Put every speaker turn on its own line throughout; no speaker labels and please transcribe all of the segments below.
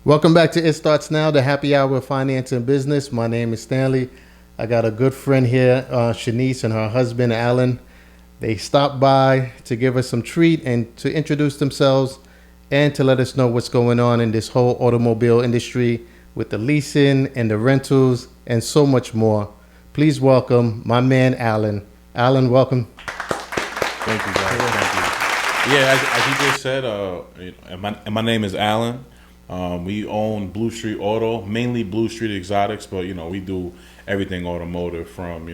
Welcome back to It Starts Now, the happy hour of finance and business. My name is Stanley. I got a good friend here, Shaneice and her husband, Allen. They stopped by to give us some treat and to introduce themselves and to let us know what's going on in this whole automobile industry with the leasing and the rentals and so much more. Please welcome my man, Allen. Allen, welcome.
Thank you, guys. Thank you. Yeah, as you just said, and my name is Allen. We own Blu Street Auto, mainly Blu Street Exotics, but we do everything automotive from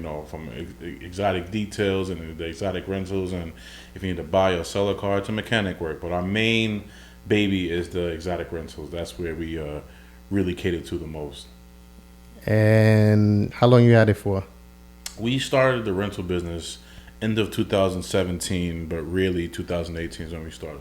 exotic details and the exotic rentals, and if you need to buy or sell a car, to mechanic work. But our main baby is the exotic rentals. That's where we really cater to the most.
And how long you had it for?
We started the rental business end of 2017, but really 2018 is when we started.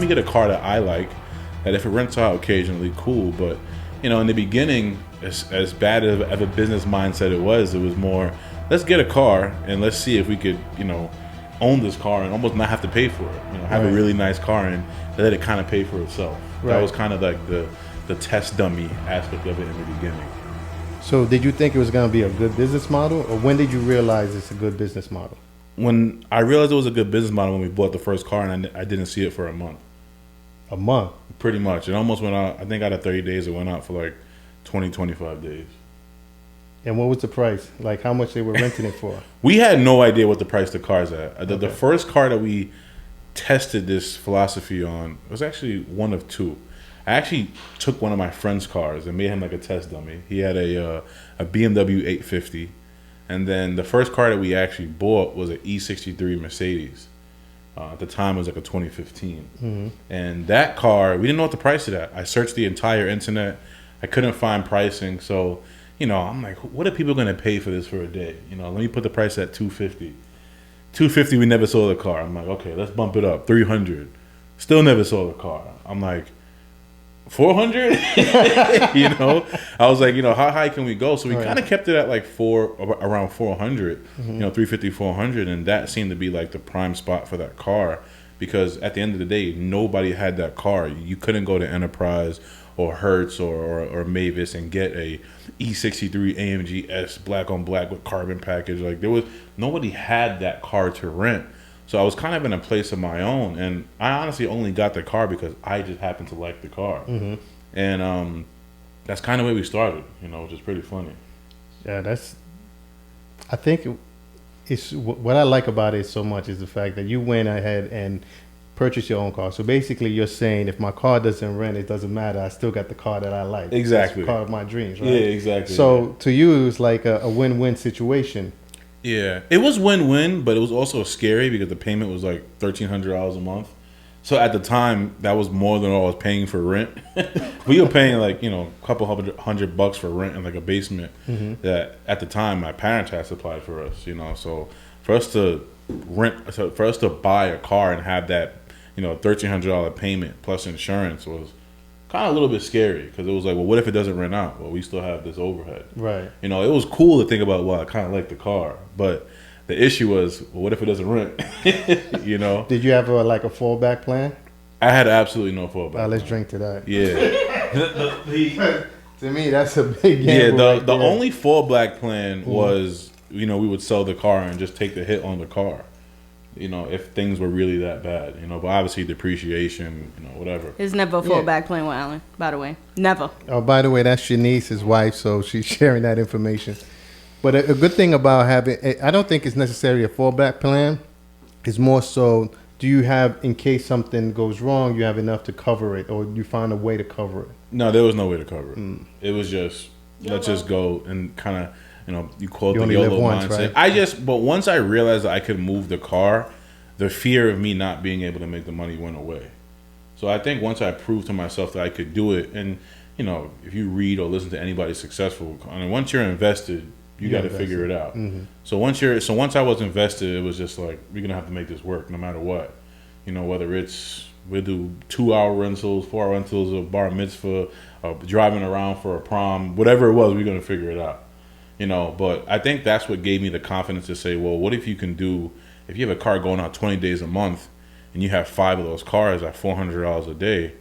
Get a car that I like, that if it rents out occasionally, cool. But in the beginning, as bad of a business mindset it was more, let's get a car and let's see if we could own this car and almost not have to pay for it. Have a really nice car and let it kind of pay for itself. Right. That was kind of like the test dummy aspect of it in the beginning.
So did you think it was going to be a good business model, or when did you realize it's a good business model?
When I realized it was a good business model, when we bought the first car, and I didn't see it for a month.
A month?
Pretty much. It almost went out, I think out of 30 days, it went out for like 20, 25 days.
And what was the price? Like how much they were renting it for?
We had no idea what the price of the car's at. The first car that we tested this philosophy on was actually one of two. I actually took one of my friend's cars and made him like a test dummy. He had a BMW 850. And then the first car that we actually bought was an E63 Mercedes. At the time, it was like a 2015. Mm-hmm. And that car, we didn't know what the price of that. I searched the entire internet. I couldn't find pricing. So, I'm like, what are people going to pay for this for a day? Let me put the price at $250. $250, we never saw the car. I'm like, okay, let's bump it up. $300. Still never saw the car. I'm like, $400? I was like, how high can we go? So we kind of kept it at like around 400, mm-hmm. 350, 400. And that seemed to be like the prime spot for that car, because at the end of the day, nobody had that car. You couldn't go to Enterprise or Hertz or Mavis and get a E63 AMG S black on black with carbon package. Like nobody had that car to rent. So I was kind of in a place of my own, and I honestly only got the car because I just happened to like the car. Mm-hmm. And that's kind of where we started, which is pretty funny.
Yeah, I think it's what I like about it so much is the fact that you went ahead and purchased your own car. So basically you're saying if my car doesn't rent, it doesn't matter. I still got the car that I like.
Exactly.
It's the car of my dreams, right?
Yeah, exactly.
So to you, it was like a win-win situation.
Yeah, it was win-win, but it was also scary because the payment was like $1,300 a month. So at the time, that was more than all I was paying for rent. We were paying like a couple $100 for rent in like a basement. Mm-hmm. That at the time my parents had supplied for us. So for us to buy a car and have that $1,300 payment plus insurance was kind of a little bit scary, because it was like, well, what if it doesn't rent out? Well, we still have this overhead. Right. It was cool to think about, well, I kind of like the car, but the issue was, well, what if it doesn't rent?
Did you have a fallback plan?
I had absolutely no fallback.
Let's drink to that.
Yeah.
To me, that's a big gamble.
Yeah, the only fallback plan was, we would sell the car and just take the hit on the car. If things were really that bad, but obviously depreciation, whatever.
There's never a fallback plan with Allen, by the way. Never.
Oh, by the way, that's Shaneice's wife, so she's sharing that information. But a good thing about I don't think it's necessarily a fallback plan. It's more so, do you have, in case something goes wrong, you have enough to cover it, or you find a way to cover it?
No, there was no way to cover it. It was just, let's just go and kind of, you quote the YOLO mindset. Right? But once I realized that I could move the car, the fear of me not being able to make the money went away. So I think once I proved to myself that I could do it, and you know, if you read or listen to anybody successful, I mean, once you're invested, you got to figure it out.
Mm-hmm.
So once I was invested, it was just like, we're gonna have to make this work no matter what. You know, whether we'll do 2-hour rentals, 4-hour rentals, a bar mitzvah, driving around for a prom, whatever it was, we're gonna figure it out. You know, but I think that's what gave me the confidence to say, well, what if you have a car going out 20 days a month, and you have 5 of those cars at $400 a day,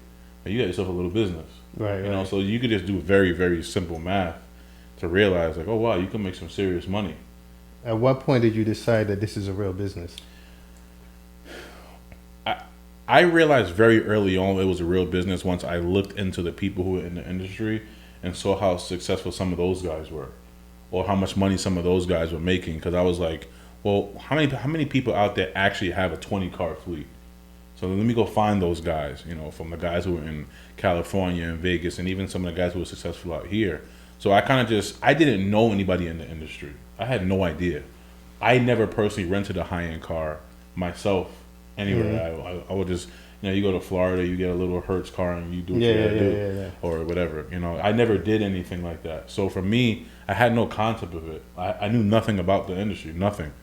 you got yourself a little business.
Right.
You know, so you could just do very, very simple math to realize, like, oh wow, you can make some serious money.
At what point did you decide that this is a real business?
I realized very early on it was a real business once I looked into the people who were in the industry and saw how successful some of those guys were, or how much money some of those guys were making. Because I was like, well, how many people out there actually have a 20-car fleet? So let me go find those guys, you know, from the guys who were in California and Vegas, and even some of the guys who were successful out here. So I didn't know anybody in the industry. I had no idea. I never personally rented a high-end car myself anywhere. Mm-hmm. I would just, you know, you go to Florida, you get a little Hertz car and you do what you gotta do, or whatever. You know, I never did anything like that. So for me, I had no concept of it. I knew nothing about the industry, nothing.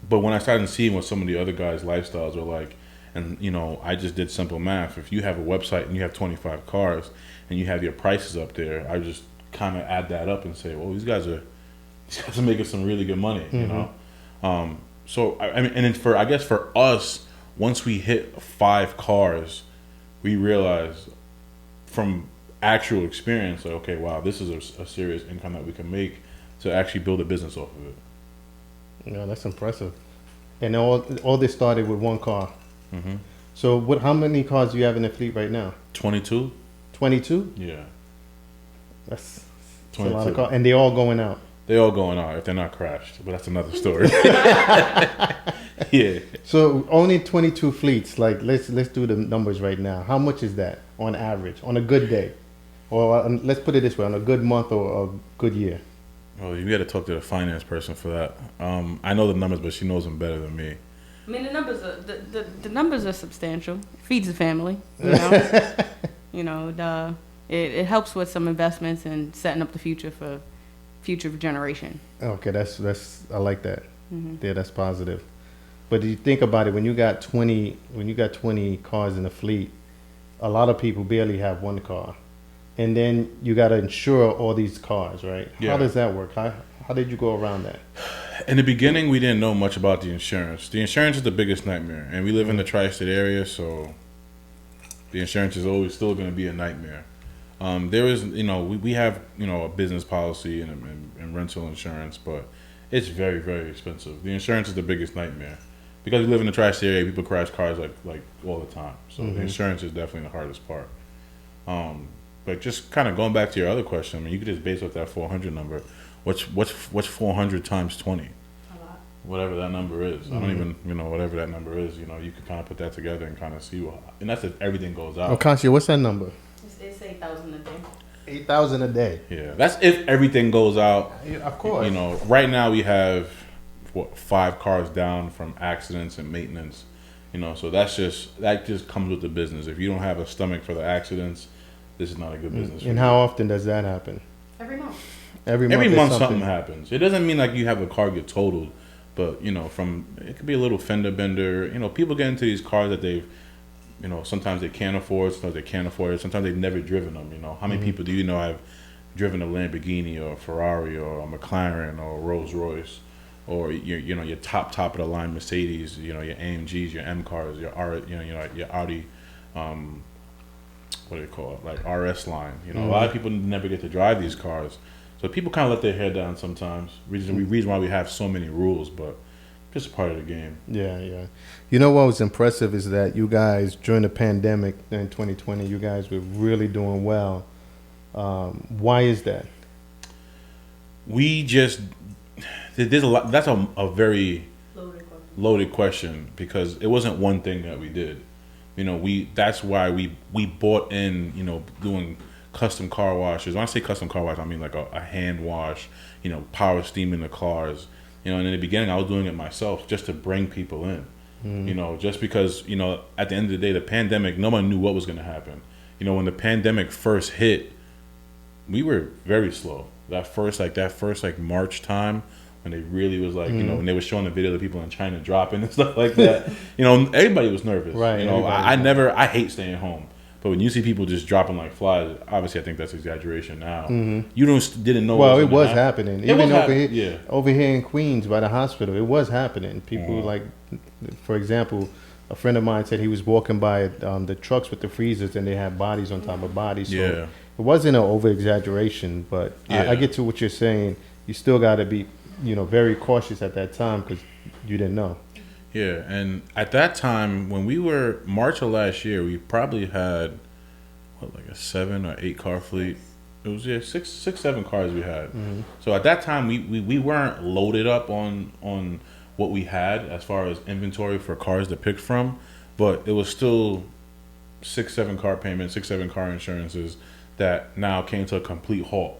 But when I started seeing what some of the other guys' lifestyles are like, and you know, I just did simple math. If you have a website and you have 25 cars and you have your prices up there, I just kind of add that up and say, well, these guys are making some really good money, mm-hmm. you know. So I mean, and then for us, once we hit 5 cars, we realized from actual experience, like, okay, wow, this is a serious income that we can make to actually build a business off of it.
Yeah, that's impressive. And all this started with 1 car.
Mm-hmm.
So how many cars do you have in the fleet right now?
22.
22?
Yeah.
That's a lot of cars. And they're all going out.
They're all going out if they're not crashed, but that's another story. Yeah.
So only 22 fleets. Like let's do the numbers right now. How much is that on average on a good day, or let's put it this way, on a good month or a good year?
Well, you got to talk to the finance person for that. I know the numbers, but she knows them better than me.
I mean, the numbers are substantial. It feeds the family, you know. You know, it helps with some investments and setting up the future for future generation.
Okay, that's I like that.
Mm-hmm.
Yeah, that's positive. But do you think about it, when you got 20 cars in the fleet, a lot of people barely have 1 car. And then you got to insure all these cars, right? Yeah. How does that work? How did you go around that?
In the beginning, we didn't know much about the insurance. The insurance is the biggest nightmare. And we live in the tri-state area, so the insurance is always still going to be a nightmare. There is, you know, we have, you know, a business policy and rental insurance, but it's very, very expensive. The insurance is the biggest nightmare. Because we live in the tri-state area, people crash cars like all the time. So mm-hmm. The insurance is definitely the hardest part. But just kind of going back to your other question, I mean, you could just base off that 400 number. What's 400 times 20?
A lot.
Whatever that number is.
Mm-hmm.
I don't even, you know, whatever that number is, you know, you can kind of put that together and kind of see and that's if everything goes out.
Oh, Kasia, what's that number?
It's 8,000 a day.
8,000 a day.
Yeah, that's if everything goes out.
Yeah, of course.
You know, right now we have 5 cars down from accidents and maintenance. You know, so that just comes with the business. If you don't have a stomach for the accidents, this is not a good business.
And how often does that happen?
Every month.
Every
month something happens. It doesn't mean like you have a car get totaled, but you know, it could be a little fender bender. You know, people get into these cars that they've, you know, sometimes they can't afford, sometimes they can't afford it, sometimes they've never driven them. You know, how many people do you know have driven a Lamborghini or a Ferrari or a McLaren or a Rolls Royce, or your top of the line Mercedes, you know, your AMGs, your M cars, your Audi, what do they call it, like RS line. You know, a lot of people never get to drive these cars, so people kind of let their hair down sometimes. Reason why we have so many rules, but just part of the game.
Yeah. You know what was impressive is that you guys during the pandemic in 2020, you guys were really doing well. Why is that?
We just there's a lot. That's a very loaded question because it wasn't one thing that we did. You know, that's why we bought in, you know, doing custom car washes. When I say custom car wash, I mean like a hand wash, you know, power steaming the cars. You know, and in the beginning I was doing it myself just to bring people in. You know, just because, you know, at the end of the day, the pandemic, no one knew what was going to happen. You know, when the pandemic first hit, we were very slow. That first March time, when they really was like, you know, when they were showing the video of the people in China dropping and stuff like that, you know, everybody was nervous.
Right.
You know, I hate staying home. But when you see people just dropping like flies, obviously I think that's exaggeration now. You didn't know.
Well, it was happening. Even
yeah.
over here in Queens by the hospital, it was happening. People like, for example, a friend of mine said he was walking by the trucks with the freezers and they had bodies on top of bodies. So it wasn't an over exaggeration, but I get to what you're saying. You still got to be, you know, very cautious at that time because you didn't know.
Yeah, and at that time, when we were March of last year, we probably had like a 7 or 8 car fleet. It was 7 cars we had. So at that time, we weren't loaded up on what we had as far as inventory for cars to pick from, but it was still 6-7 car payments, 6-7 car insurances that now came to a complete halt.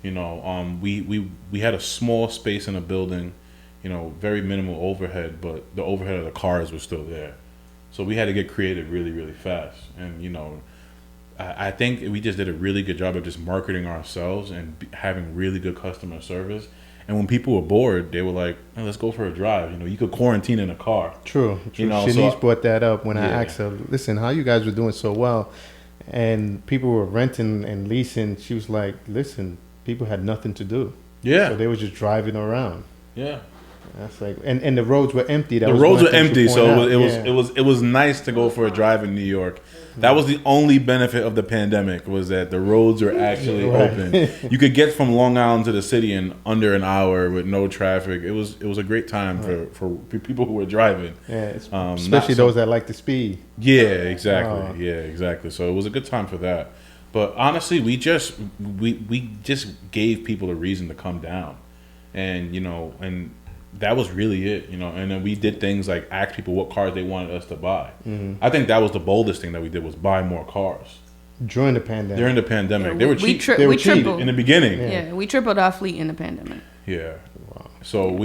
You know, we had a small space in a building. You know, very minimal overhead, but the overhead of the cars was still there. So we had to get creative really, really fast. And, you know, I think we just did a really good job of just marketing ourselves and having really good customer service. And when people were bored, they were like, hey, let's go for a drive. You know, you could quarantine in a car.
True.
You know,
Shaneice brought that up when I asked her, listen, how you guys were doing so well? And people were renting and leasing. She was like, listen, people had nothing to do. Yeah. So they were just driving around.
Yeah.
That's like, and the roads were empty.
The roads were empty, so it was nice to go for a drive in New York. That was the only benefit of the pandemic, was that the roads are actually open. You could get from Long Island to the city in under an hour with no traffic. It was a great time for people who were driving.
Yeah, especially those that like to speed.
Yeah, exactly. Yeah, exactly. So it was a good time for that. But honestly, we just gave people a reason to come down, and you know, and that was really it, you know. And then we did things like ask people what cars they wanted us to buy. I think that was the boldest thing that we did, was buy more cars.
During the pandemic.
They were cheap.
They were cheap
in the beginning.
Yeah, we tripled our fleet in the pandemic.
Yeah. Wow. So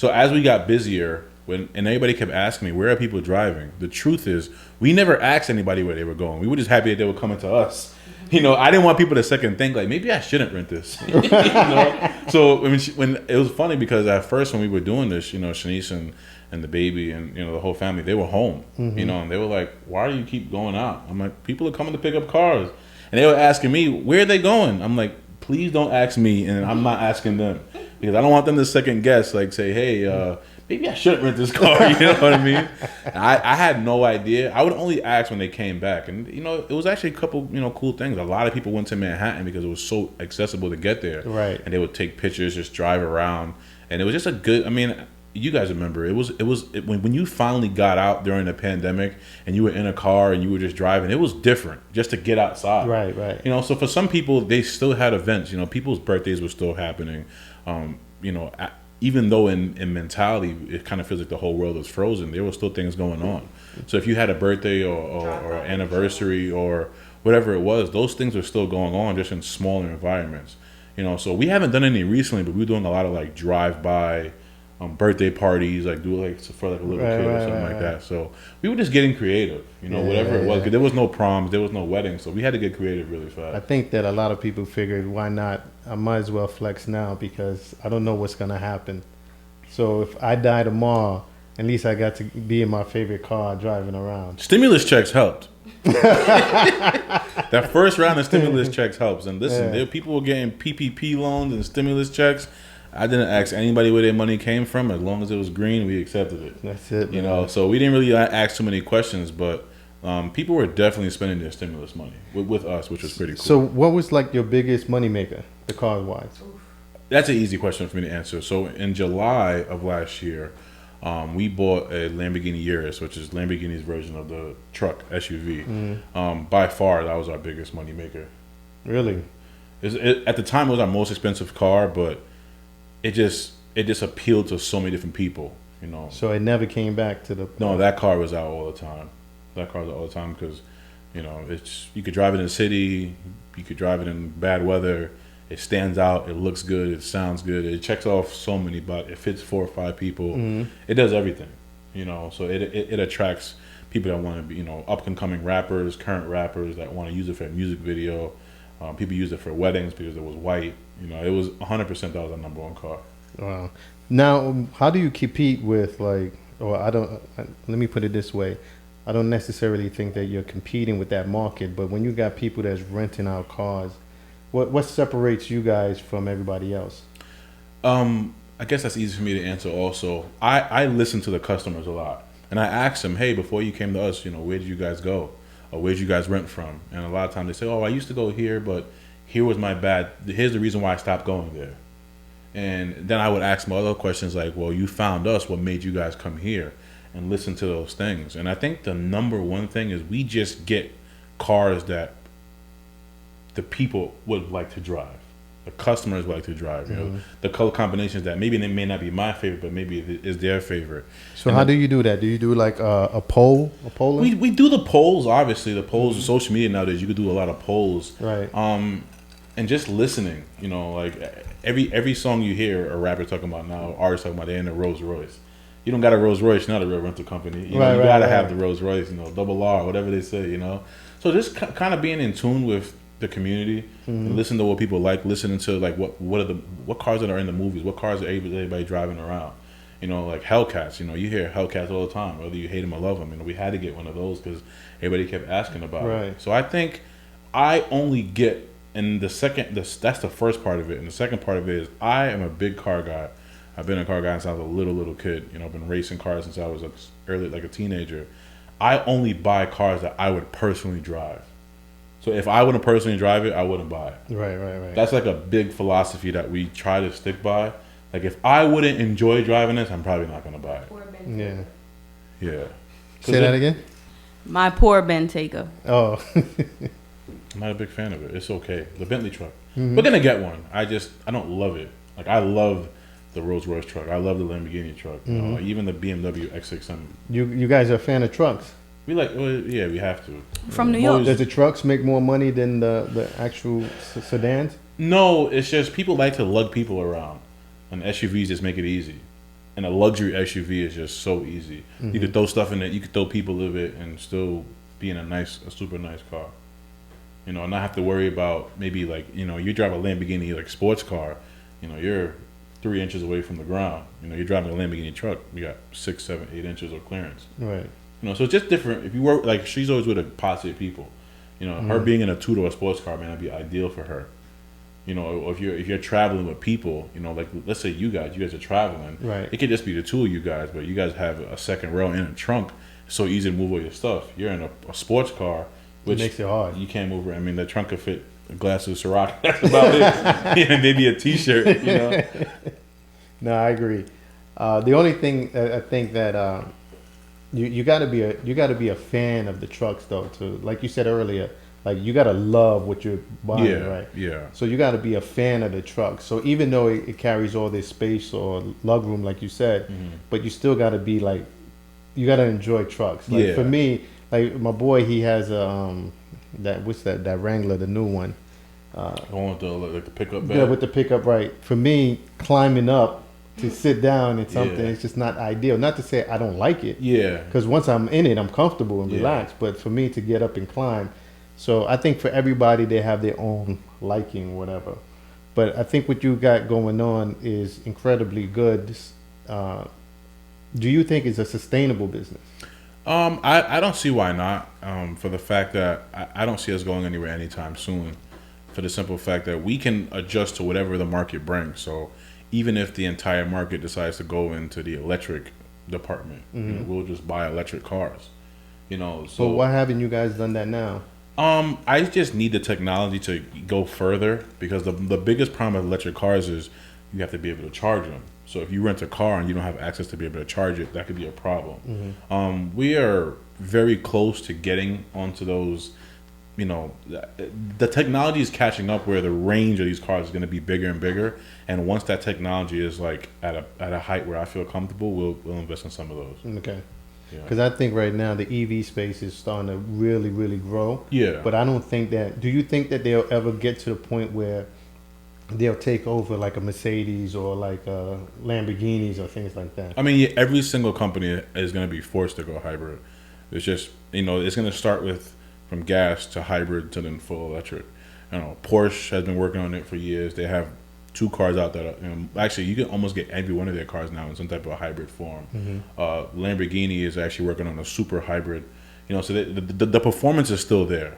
as we got busier, and everybody kept asking me, where are people driving? The truth is, we never asked anybody where they were going. We were just happy that they were coming to us. You know, I didn't want people to second think, like, maybe I shouldn't rent this. You know? So when it was funny, because at first when we were doing this, you know, Shaneice and the baby and, you know, the whole family, they were home. You know, and they were like, why do you keep going out? I'm like, people are coming to pick up cars. And they were asking me, where are they going? I'm like, please don't ask me, and I'm not asking them. Because I don't want them to second guess, like say, hey, maybe I shouldn't rent this car. You know what I mean? I had no idea. I would only ask when they came back. And, you know, it was actually a couple, you know, cool things. A lot of people went to Manhattan because it was so accessible to get there.
Right.
And they would take pictures, just drive around. And it was just a good, I mean, you guys remember, when you finally got out during the pandemic and you were in a car and you were just driving, it was different just to get outside.
Right, right.
You know, so for some people, they still had events. You know, people's birthdays were still happening. You know, even though in mentality it kind of feels like the whole world is frozen, there were still things going on. So if you had a birthday or anniversary or whatever it was, those things were still going on, just in smaller environments. You know, so we haven't done any recently, but we were doing a lot of like drive-by birthday parties, like do like for like a little kid or something like that. So we were just getting creative, you know, whatever it was. 'Cause there was no proms, there was no weddings, so we had to get creative really fast.
I think that a lot of people figured, why not? I might as well flex now because I don't know what's gonna happen. So if I die tomorrow, at least I got to be in my favorite car driving around.
Stimulus checks helped. That first round of stimulus checks helps. And listen, there people were getting PPP loans and stimulus checks. I didn't ask anybody where their money came from. As long as it was green, we accepted it.
That's it.
You know, so we didn't really ask too many questions, but people were definitely spending their stimulus money with us, which was pretty cool.
So what was like your biggest money maker, the car wise?
That's an easy question for me to answer. So in July of last year, we bought a Lamborghini Urus, which is Lamborghini's version of the truck SUV. By far, that was our biggest money maker.
Really?
At the time, it was our most expensive car, but it just appealed to so many different people, you know.
So it never came back to the...
No, that car was out all the time. That car was out all the time because, you know, you could drive it in the city, you could drive it in bad weather. It stands out. It looks good. It sounds good. It checks off so many, but it fits 4 or 5 people. It does everything. You know, so it attracts people that want to be, you know, up and coming rappers, current rappers that want to use it for a music video. People use it for weddings because it was white. You know, it was 100% that was the number one car.
Wow. Now, how do you compete with like? Or let me put it this way. I don't necessarily think that you're competing with that market, but when you got people that's renting out cars, what separates you guys from everybody else?
I guess that's easy for me to answer also. I listen to the customers a lot. And I ask them, hey, before you came to us, you know, where did you guys go? Or where did you guys rent from? And a lot of times they say, oh, I used to go here, but here was my bad. Here's the reason why I stopped going there. And then I would ask them other questions like, well, you found us. What made you guys come here? And listen to those things. And I think the number one thing is we just get cars that the people would like to drive. The customers would like to drive. You know, the color combinations that maybe they may not be my favorite, but maybe it is their favorite.
So how do you do that? Do you do like a poll? A poll?
We do the polls, obviously. The polls on social media nowadays, you could do a lot of polls.
Right.
And just listening, you know, like every song you hear a rapper talking about now, artists talking about, they're in a Rolls Royce. You don't got a Rolls Royce, you're not a real rental company. You know, you gotta have the Rolls Royce, you know, double R, whatever they say, you know. So just kind of being in tune with the community, and listen to what people like, listening to like what cars that are in the movies, what cars are everybody driving around. You know, like Hellcats. You know, you hear Hellcats all the time, whether you hate them or love them. You know, we had to get one of those because everybody kept asking about it. So I think I only get. And that's the first part of it. And the second part of it is I am a big car guy. I've been a car guy since I was a little kid. You know, I've been racing cars since I was like a teenager. I only buy cars that I would personally drive. So if I wouldn't personally drive it, I wouldn't buy it.
Right.
That's like a big philosophy that we try to stick by. Like if I wouldn't enjoy driving this, I'm probably not going to buy it. Yeah.
Say that again?
My poor Bentayga.
Oh.
I'm not a big fan of it. It's okay. The Bentley truck. We're gonna get one. I don't love it. Like I love the Rolls Royce truck. I love the Lamborghini truck. You know, even the BMW X6M.
You guys are a fan of trucks?
We like. Well, yeah, we have to.
From New York.
Does the trucks make more money than the actual sedans?
No, it's just people like to lug people around, and SUVs just make it easy. And a luxury SUV is just so easy. You could throw stuff in it. You could throw people in it, and still be in a super nice car. You know, and not have to worry about maybe like, you know, you drive a Lamborghini like sports car, you know, you're 3 inches away from the ground. You know, you're driving a Lamborghini truck, you got 6, 7, 8 inches of clearance. Right. You know, so it's just different. If you work like she's always with a posse of people. You know, her being in a two-door sports car may not be ideal for her. You know, or if you're traveling with people, you know, like let's say you guys are traveling. Right. It could just be the two of you guys, but you guys have a second row in a trunk. It's so easy to move all your stuff. You're in a sports car. Which
it makes it hard.
You can't move around. I mean, the trunk could fit a glass of Ciroc. That's about it. Yeah, maybe a T-shirt. You know.
No, I agree. The only thing I think that you got to be a fan of the trucks though. To like you said earlier, like you got to love what you're buying, right? Yeah. So you got to be a fan of the truck. So even though it carries all this space or lug room, like you said, but you still got to be like, you got to enjoy trucks. Like for me. Like my boy, he has that Wrangler, the new one.
The one with the pickup bed?
Yeah, with the pickup, right. For me, climbing up to sit down in something, it's just not ideal. Not to say I don't like it. Yeah. Because once I'm in it, I'm comfortable and relaxed. But for me to get up and climb, so I think for everybody, they have their own liking, whatever. But I think what you got going on is incredibly good. Do you think it's a sustainable business?
I don't see why not. For the fact that I don't see us going anywhere anytime soon. For the simple fact that we can adjust to whatever the market brings. So even if the entire market decides to go into the electric department, you know, we'll just buy electric cars. You know. So
why haven't you guys done that now?
I just need the technology to go further because the biggest problem with electric cars is you have to be able to charge them. So if you rent a car and you don't have access to be able to charge it, that could be a problem. We are very close to getting onto those, you know, the technology is catching up where the range of these cars is going to be bigger and bigger. And once that technology is like at a height where I feel comfortable, we'll invest in some of those.
Okay. Because I think right now the EV space is starting to really grow. Yeah. But I don't think that, do you think that they'll ever get to the point where they'll take over like a Mercedes or like Lamborghinis or things like that.
I mean, yeah, every single company is going to be forced to go hybrid. It's just, it's going to start with from gas to hybrid to then full electric. Porsche has been working on it for years. They have 2 cars out that actually you can almost get every one of their cars now in some type of hybrid form. Lamborghini is actually working on a super hybrid. So the performance is still there.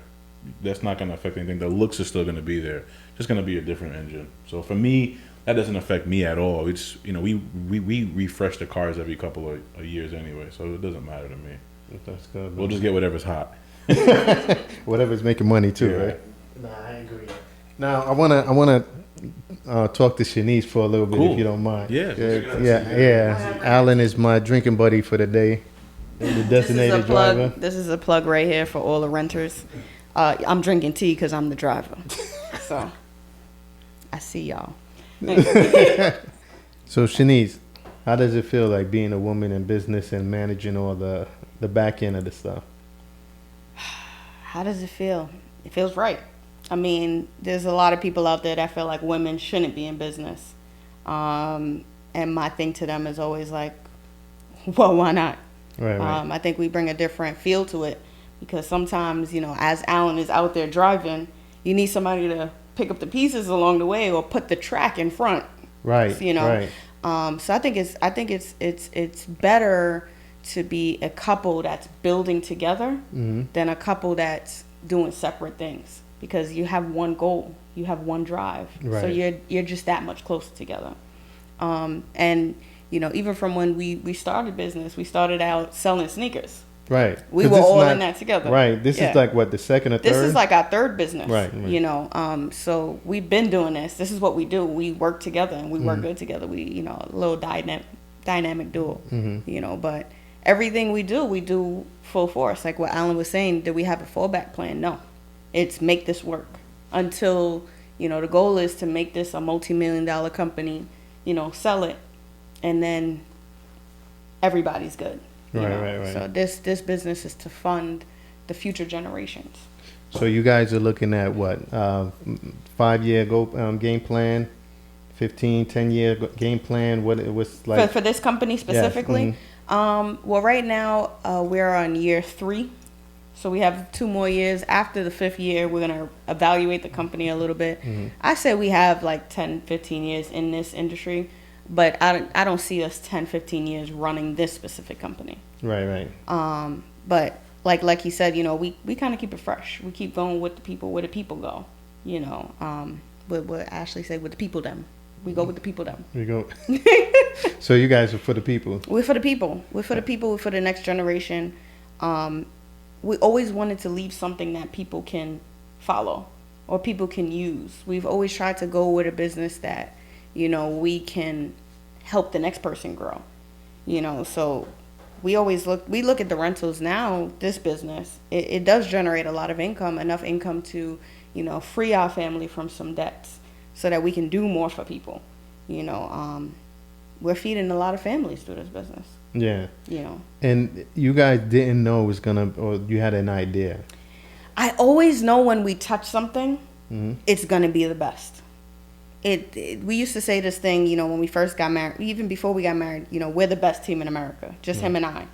That's not going to affect anything. The looks are still going to be there. Just going to be a different engine. So for me, that doesn't affect me at all. It's we refresh the cars every couple of years anyway, so it doesn't matter to me.
That's good.
We'll just get whatever's hot.
Whatever's making money too, right? Nah, I agree. Now I wanna talk to Shaneice for a little bit,
Cool.
if you don't mind.
Yeah.
Allen is my drinking buddy for the day. The designated driver.
This is a plug right here for all the renters. I'm drinking tea because I'm the driver. So I see y'all.
So Shaneice, how does it feel like being a woman in business and managing all the back end of the stuff?
How does it feel? It feels right. I mean, there's a lot of people out there that feel like women shouldn't be in business. And my thing to them is always like, well, why not?
Right.
I think we bring a different feel to it because sometimes, as Allen is out there driving, you need somebody to pick up the pieces along the way or put the track in front.
Right.
Right. So I think it's better to be a couple that's building together than a couple that's doing separate things because you have one goal, you have one drive, so you're just that much closer together. And even from when we started business, we started out selling sneakers.
Right.
We were all in that together.
Right. This is like what, the second or third?
This is like our third business.
Right.
So we've been doing this. This is what we do. We work together and we work good together. We, a little dynamic duo. But everything we do full force. Like what Allen was saying, did we have a fallback plan? No. It's make this work until, the goal is to make this a multi-million-dollar company, sell it, and then everybody's good.
Right.
So this business is to fund the future generations.
So you guys are looking at what, 5-year game plan, 15, 10-year game plan? What it was like
for this company specifically?
Yes.
Well, right now we're on year 3, so we have 2 more years. After the 5th year, we're gonna evaluate the company a little bit. I say we have like 10, 15 years in this industry. But I don't see us 10, 15 years running this specific company.
Right.
But like you said, we kind of keep it fresh. We keep going with the people where the people go. What Ashley said, with the people them. We go with the people them.
We go. So you guys are for the people.
We're for the people. We're for the people. We're for the next generation. We always wanted to leave something that people can follow or people can use. We've always tried to go with a business that, we can help the next person grow. So we look at the rentals now, this business, it does generate a lot of income, enough income to, free our family from some debts so that we can do more for people. We're feeding a lot of families through this business.
Yeah. And you guys didn't know it was or you had an idea.
I always know when we touch something, it's going to be the best. We used to say this thing, when we first got married, even before we got married, we're the best team in America, just him and I.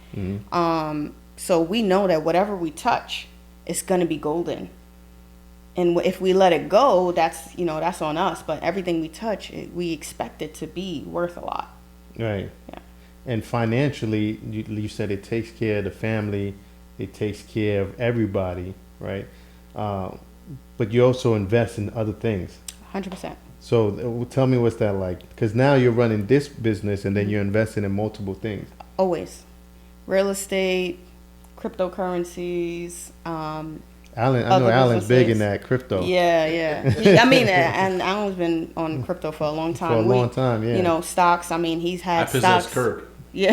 So we know that whatever we touch, it's going to be golden. And if we let it go, that's on us. But everything we touch, we expect it to be worth a lot.
Right.
Yeah.
And financially, you said it takes care of the family, it takes care of everybody, right? But you also invest in other things.
100%.
So tell me what's that like? Because now you're running this business and then you're investing in multiple things.
Always. Real estate, cryptocurrencies.
I know Allen's big in that crypto.
Yeah. And Allen's been on crypto for a long time.
For a long time, yeah.
Stocks. I mean, he's had stocks.
I possess Kirk.
Yeah.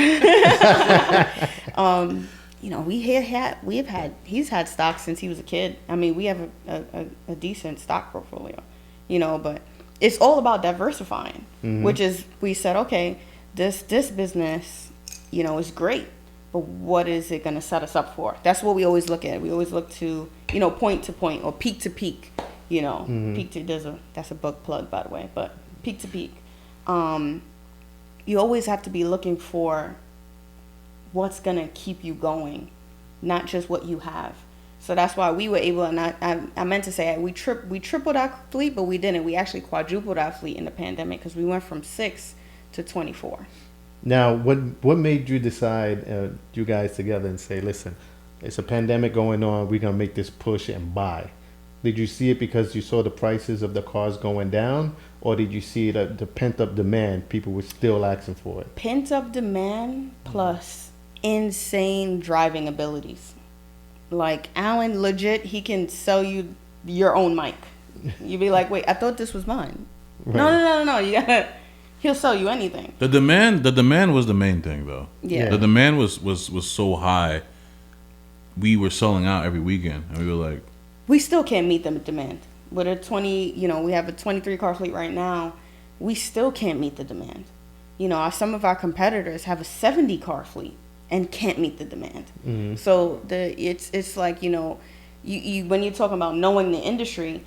He's had stocks since he was a kid. I mean, we have a decent stock portfolio, but it's all about diversifying, which is, we said, okay, this business, is great, but what is it going to set us up for? That's what we always look at. We always look to, point to point or peak to peak, You know, peak to that's a book plug, by the way, but peak to peak. You always have to be looking for what's gonna keep you going, not just what you have. So that's why we were able, and I meant to say we tripled our fleet, but we didn't. We actually quadrupled our fleet in the pandemic because we went from 6 to 24.
Now, what made you decide, you guys together, and say, listen, it's a pandemic going on, we're going to make this push and buy? Did you see it because you saw the prices of the cars going down, or did you see the pent-up demand, people were still asking for it?
Pent-up demand plus insane driving abilities. Like, Allen, legit, he can sell you your own mic. You'd be like, wait, I thought this was mine. Right. No. You gotta... He'll sell you anything.
The demand was the main thing, though.
Yeah.
The demand was so high. We were selling out every weekend, and we were like,
we still can't meet the demand. With a 20, we have a 23 car fleet right now. We still can't meet the demand. Some of our competitors have a 70 car fleet and can't meet the demand. Mm-hmm. So it's like, you when you're talking about knowing the industry,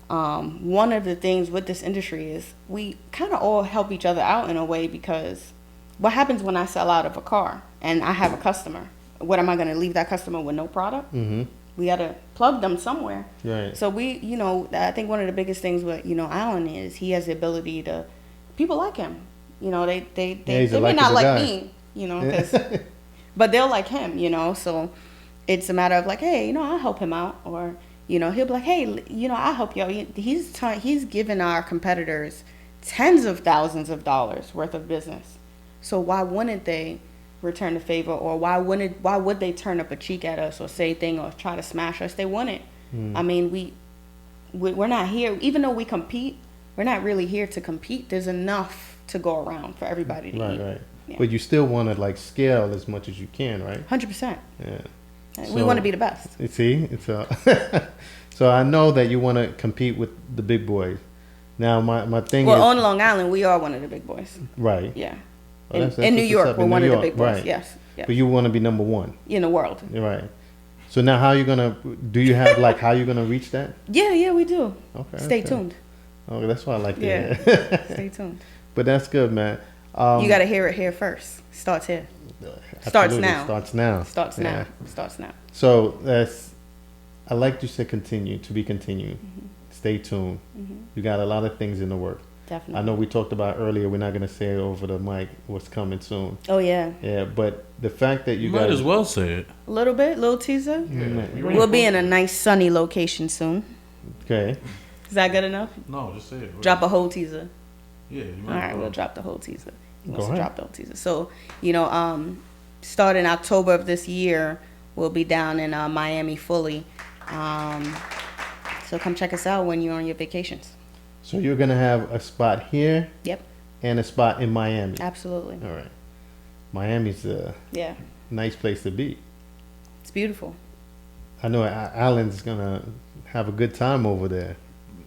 one of the things with this industry is we kind of all help each other out in a way, because what happens when I sell out of a car and I have a customer? What am I going to leave that customer with no product? Mm-hmm. We got to plug them somewhere. Right. So I think one of the biggest things with, Allen is he has the ability to, people like him. They may not like me, but they'll like him, so it's a matter of like, hey, I'll help him out, or he'll be like, hey, I'll help you. He's given our competitors tens of thousands of dollars worth of business. So why wouldn't they return the favor, or why would they turn up a cheek at us or say thing or try to smash us? They wouldn't. I mean, we're not here, even though we compete, we're not really here to compete. There's enough to go around for everybody to eat. Right. Yeah.
But you still want to like scale as much as you can, right?
100%.
Yeah.
We want to be the best.
See, so I know that you want to compete with the big boys. Now, my thing is...
Well, on Long Island, we are one of the big boys.
Right.
Yeah.
Well,
in New York, we're one of the big boys.
Right.
Yes.
But you want to be number one.
In the world.
Right. So now how you going to... Do you have like how you going to reach that?
Yeah, we do.
Okay.
Stay tuned.
Okay, that's what I like to hear.
Stay tuned.
But that's good, man.
You got to hear it here first. Starts here. Starts now.
Starts now.
Starts now.
So I like you said continue, to be continued. Mm-hmm. Stay tuned. Mm-hmm. You got a lot of things in the work.
Definitely.
I know we talked about earlier, we're not going to say it over the mic what's coming soon.
Oh, yeah.
Yeah, but the fact that you
might as well say it.
A little teaser. Yeah. We'll be in a nice sunny location soon.
Okay.
Is that good enough?
No, just say it.
Drop a whole teaser.
Yeah.
All right, we'll drop the whole teaser.
Go ahead.
Drop the whole teaser. So, starting October of this year, we'll be down in Miami fully. So come check us out when you're on your vacations.
So you're going to have a spot here.
Yep.
And a spot in Miami.
Absolutely.
All right. Miami's a nice place to be.
It's beautiful.
I know Allen's going to have a good time over there.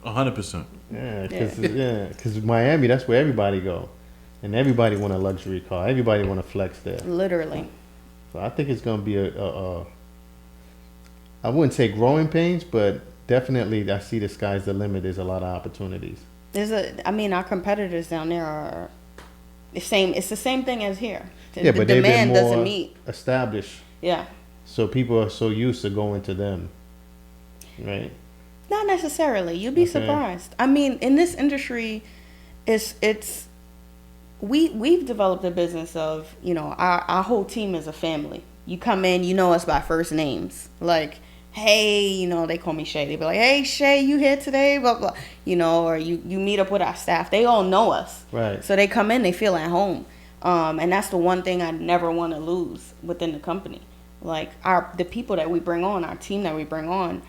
100%.
Yeah, because Miami, that's where everybody go. And everybody want a luxury car. Everybody want to flex there.
Literally. So
I think it's going to be I wouldn't say growing pains, but definitely I see the sky's the limit. There's a lot of opportunities.
Our competitors down there are the same. It's the same thing as here.
The
but
demand
doesn't meet.
Established.
Yeah.
So people are so used to going to them, right?
Not necessarily. You'd be surprised. I mean, in this industry, we've developed a business of, our whole team is a family. You come in, you know us by first names. Like, hey, they call me Shay. They be like, hey, Shay, you here today? Blah, blah. Or you meet up with our staff. They all know us.
Right.
So they come in, they feel at home. And that's the one thing I never want to lose within the company. Like, the people that we bring on, our team that we bring on,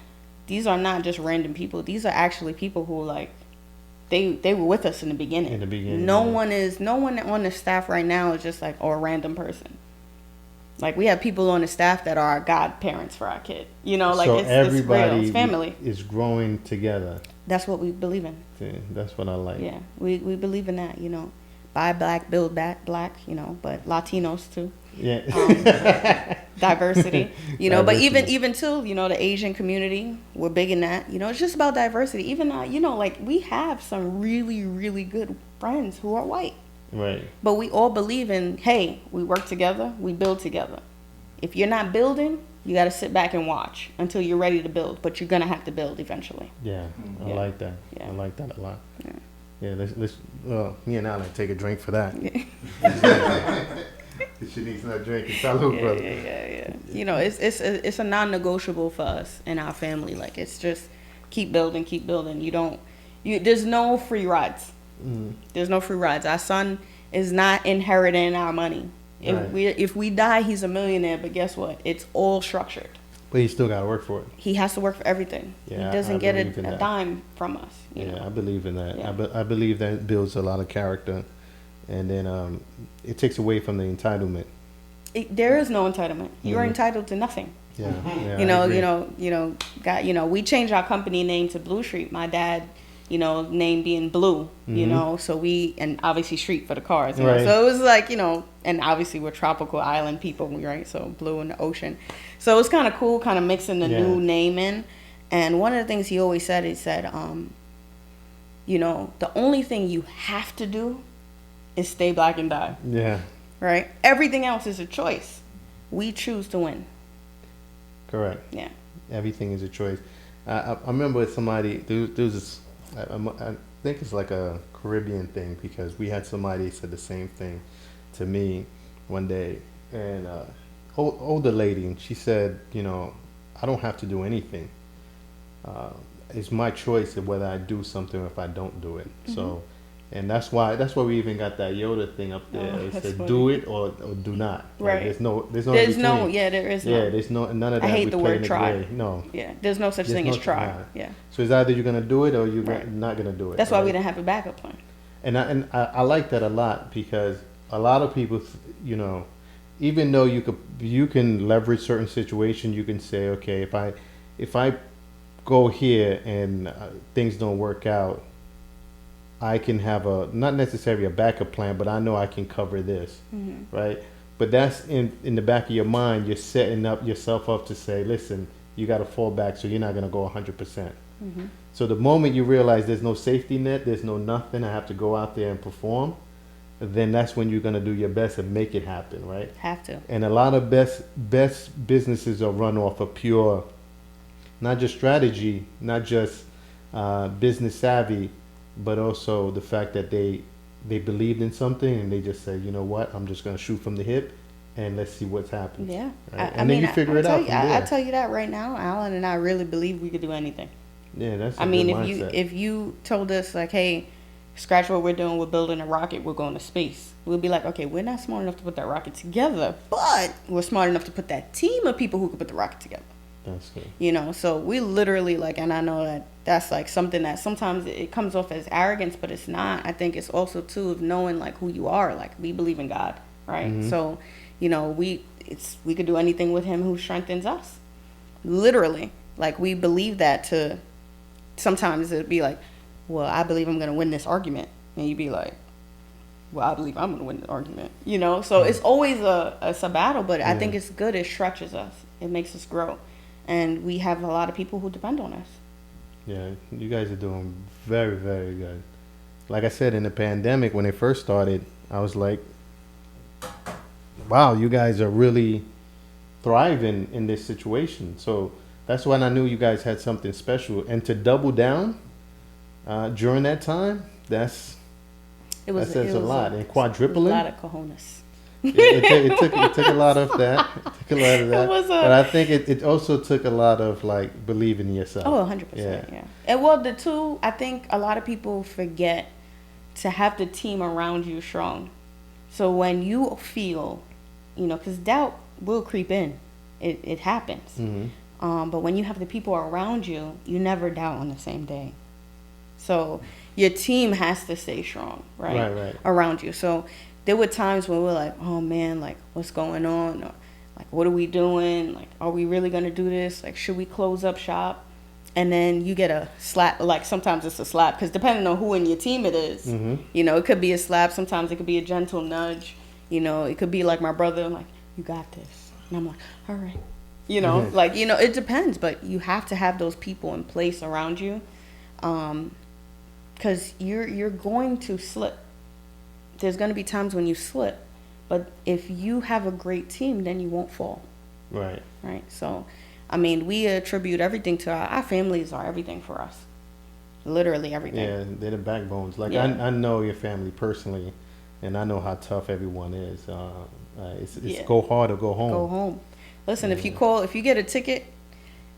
these are not just random people. These are actually people who, like, they were with us in the beginning. No one on the staff right now is just like, or a random person. Like, we have people on the staff that are our godparents for our kid.
So everybody
it's family.
Is growing together.
That's what we believe in.
See, that's what I like.
Yeah, we believe in that, buy black, build back black, but Latinos too.
Yeah.
Diversity, you know, but
Diversity.
even too, you know, the Asian community, we're big in that, you know, it's just about diversity. Even, you know, like we have some really, really good friends who are white,
Right.
but we all believe in, hey, we work together, we build together. If you're not building, you got to sit back and watch until you're ready to build, but you're going to have to build eventually.
Yeah. I
Yeah.
like that.
Yeah.
I like that a lot.
Yeah.
Yeah. Let's me and Alan take a drink for that. Shanice's not drinking. Salud,
Yeah,
brother.
yeah. You know, it's a non-negotiable for us in our family. Like, it's just keep building. There's no free rides.
Mm.
There's no free rides. Our son is not inheriting our money.
Right.
If we die, he's a millionaire. But guess what? It's all structured.
But he still got to work for it.
He has to work for everything.
Yeah,
He doesn't
I
get
believe in
a
that.
dime from us. You
Yeah,
know?
I believe in that.
Yeah.
I believe that builds a lot of character, and then it takes away from the entitlement.
There is no entitlement. You're
Mhm.
entitled to nothing.
Yeah, yeah.
You
I agree.
know, we changed our company name to Blu Street. My dad, you know, name being Blue, you
Mhm.
know, so and obviously Street for the cars, you know?
Right.
So it was like, you know, and obviously we're tropical island people, right? So blue in the ocean. So it was kind of cool, kind of mixing the
Yeah.
new name in. And one of the things he always said, you know, the only thing you have to do is stay black and die,
Yeah,
right? Everything else is a choice. We choose to win.
correct.
Yeah.
Everything is a choice. I remember somebody. There was this. I think it's like a Caribbean thing because we had somebody said the same thing to me one day, and older lady, and she said, you know, I don't have to do anything. It's my choice of whether I do something or if I don't do it.
Mm-hmm.
So, and that's why we even got that Yoda thing up there.
Oh,
It
that's
said
funny.
do it or do not.
Right.
There's no in
There is
between.
no.
Yeah, there's none of that.
I hate
we
the
play
word
in the
try.
gray. No.
Yeah, there's no such
There's
thing
no-
as try.
nah.
Yeah,
So it's either you're gonna do it or you're
Right.
not gonna do it.
that's why we
right?
didn't have a backup plan.
And I like that a lot because a lot of people, you know, even though you can leverage certain situations, you can say, okay, if I go here and things don't work out, I can have not necessarily a backup plan, but I know I can cover this,
Mm-hmm.
right? But that's in the back of your mind. You're setting up yourself up to say, listen, you got to fall back, so you're not gonna go 100%.
Mm-hmm.
So the moment you realize there's no safety net, there's no nothing, I have to go out there and perform, then that's when you're gonna do your best and make it happen, right?
Have to.
And a lot of best businesses are run off of pure, not just strategy, not just business savvy, but also the fact that they believed in something and they just say, you know what, I'm just gonna shoot from the hip and let's see what's happening.
Yeah.
Right? And then you figure it out from
I
there.
tell you that right now, Alan and I really believe we could do anything.
Yeah, that's a
I mean,
good
if
mindset.
if you told us like, hey, scratch what we're doing, we're building a rocket, we're going to space. We'll be like, okay, we're not smart enough to put that rocket together, but we're smart enough to put that team of people who can put the rocket together.
That's good.
You know, so we literally like, and I know that that's like something that sometimes it comes off as arrogance, but it's not. I think it's also too of knowing like who you are. Like we believe in God, right?
Mhm.
So, you know, we could do anything with Him who strengthens us. Literally, like we believe that. To sometimes it'd be like, well, I believe I'm gonna win this argument, and you'd be like, well, I believe I'm gonna win the argument. You know, so it's always it's a battle, but I think it's good. It stretches us. It makes us grow. And we have a lot of people who depend on us.
Yeah, you guys are doing very, very good. Like I said, in the pandemic, when it first started, I was like, wow, you guys are really thriving in this situation. So that's when I knew you guys had something special. And to double down during that time, that says a lot. And quadrupling.
A lot of cojones.
It took a lot of that. It took a lot of that.
was a-
But I think it also took a lot of like believing in yourself.
Oh, 100%. Yeah. And well, the two, I think a lot of people forget to have the team around you strong. So when you feel, you know, because doubt will creep in, it happens.
Mm-hmm.
But when you have the people around you, you never doubt on the same day. So your team has to stay strong, right?
Right.
Around you. So there were times when we're like, oh man, like what's going on? Or, like, what are we doing? Like, are we really going to do this? Like, should we close up shop? And then you get a slap. Like sometimes it's a slap because depending on who in your team it is,
Mm-hmm.
you know, it could be a slap. Sometimes it could be a gentle nudge. You know, it could be like my brother, like, you got this. And I'm like, all right. You know, like, you know, it depends, but you have to have those people in place around you. Because you're going to slip. There's going to be times when you slip. But if you have a great team, then you won't fall.
Right.
Right. So, I mean, we attribute everything to our families are everything for us. Literally everything.
Yeah, they're the backbones. Like,
Yeah.
I know your family personally, and I know how tough everyone is. It's
Yeah.
go hard or go home.
Go home. Listen, if you get a ticket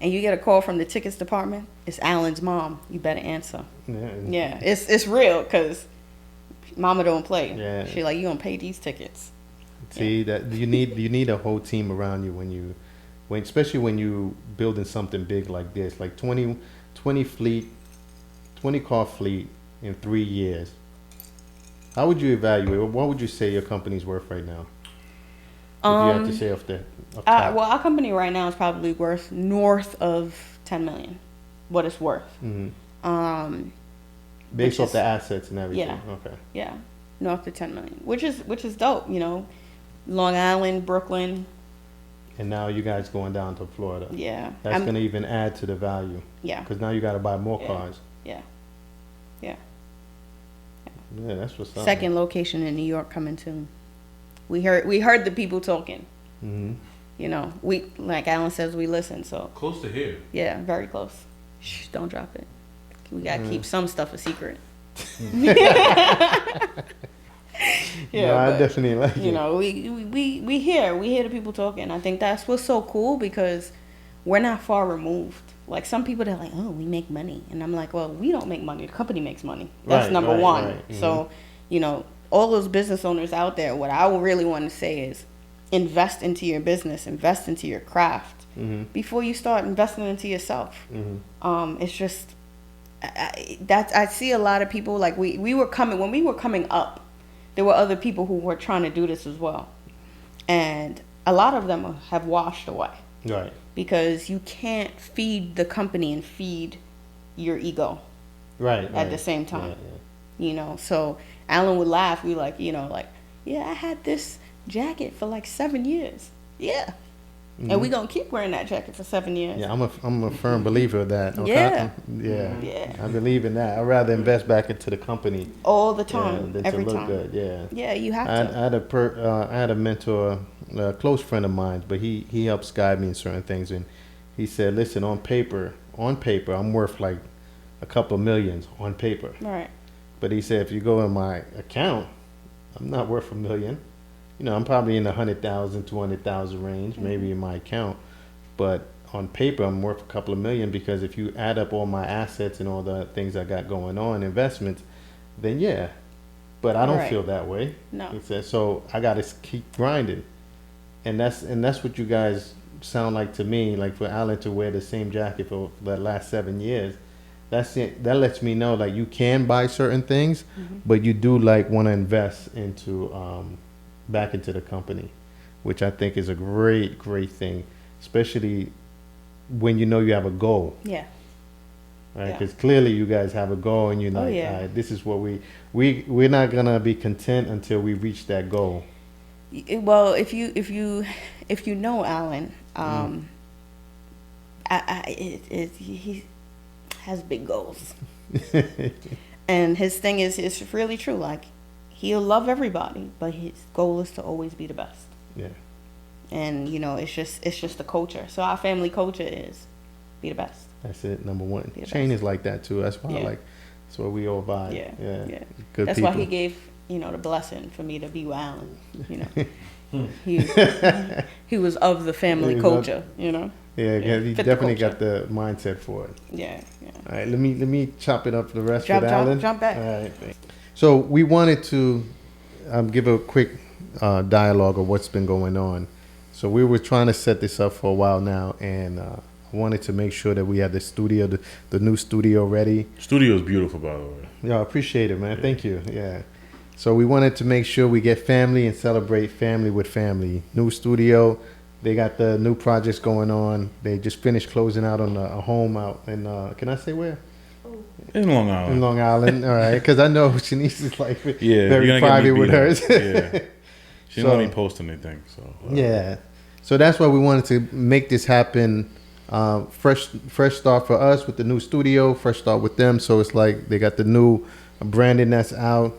and you get a call from the tickets department, it's Alan's mom. You better answer. Yeah, it's real because mama don't play.
Yeah.
She like, you gonna pay these tickets.
See that you need a whole team around you especially when you building something big like this, like 20 car fleet in 3 years. How would you evaluate? What would you say your company's worth right now? If you have to say off top.
Well, our company right now is probably worth north of 10 million. What it's worth.
Mm-hmm. Based off the assets and everything.
Yeah.
Okay.
Yeah, north of 10 million, which is dope. You know, Long Island, Brooklyn.
And now you guys going down to Florida.
Yeah.
That's going to even add to the value.
Yeah.
Because now you got to buy more cars.
Yeah. Yeah.
Yeah, that's what's up.
Second location in New York coming soon. We heard the people talking.
Mm-hmm.
You know, we, like Alan says, we listen. So
Close to here.
yeah, very close. Shh, don't drop it. We gotta keep some stuff a secret.
Yeah, no, I
but,
definitely like it.
You know, we hear the people talking. I think that's what's so cool because we're not far removed. Like some people, they're like, oh, we make money, and I'm like, well, we don't make money. The company makes money. That's number one. Right. Mm-hmm. So, you know, all those business owners out there, what I really want to say is invest into your business, invest into your craft before you start investing into yourself. Mm-hmm. It's just I see a lot of people like when we were coming up, there were other people who were trying to do this as well, and a lot of them have washed away.
Right.
Because you can't feed the company and feed your ego.
Right.
At the same time. Yeah. You know, so Alan would laugh. We like, you know, like, yeah, I had this jacket for like 7 years. Yeah. Mm-hmm. And we gonna keep wearing that jacket for 7 years.
Yeah, I'm a firm believer of that. Okay?
Yeah.
I believe in that. I'd rather invest back into the company
all the time,
than
every
to look
time.
good. Yeah.
Yeah, you have to.
I had a mentor, a close friend of mine, but he helps guide me in certain things, and he said, "Listen, on paper, I'm worth like a couple of millions on paper."
Right.
But he said, if you go in my account, I'm not worth $1 million. You know, I'm probably in the 100,000, 200,000 range, maybe in my account. But on paper, I'm worth a couple of million because if you add up all my assets and all the things I got going on, investments, then yeah. But I don't feel that way.
No.
He said, so I got to keep grinding. And that's what you guys sound like to me, like for Alan to wear the same jacket for the last 7 years. That's it. That lets me know like you can buy certain things, but you do like want to invest into back into the company, which I think is a great thing, especially when you know you have a goal.
Yeah.
Right, because clearly you guys have a goal, and you're like, all right, this is what we're not gonna be content until we reach that goal.
Well, if you know Alan, he has big goals, and his thing is really true. Like he'll love everybody, but his goal is to always be the best.
Yeah. And
you know, it's just the culture. So our family culture is be the best.
That's it. Number one. Shane is like that too. That's why that's why we all vibe.
Yeah.
Good
that's
people.
why he gave the blessing for me to be with Alan. He was of the family culture.
Yeah, he definitely got the mindset for it.
Yeah.
All right, let me chop it up for the rest with
Alan.
Alan.
Jump back.
All right. So we wanted to give a quick dialogue of what's been going on. So we were trying to set this up for a while now, and I wanted to make sure that we had the studio, the new studio ready.
Studio is beautiful, by the way.
Yeah, I appreciate it, man. Yeah. Thank you. Yeah. So we wanted to make sure we get family and celebrate family with family. New studio. They got the new projects going on. They just finished closing out on a home out in, can I say where?
In Long Island.
In Long Island, all right. Because I know Shaneice is like
very
private with hers.
Yeah. She didn't let me post anything. So
yeah. So that's why we wanted to make this happen. Fresh start for us with the new studio. Fresh start with them. So it's like they got the new branding that's out.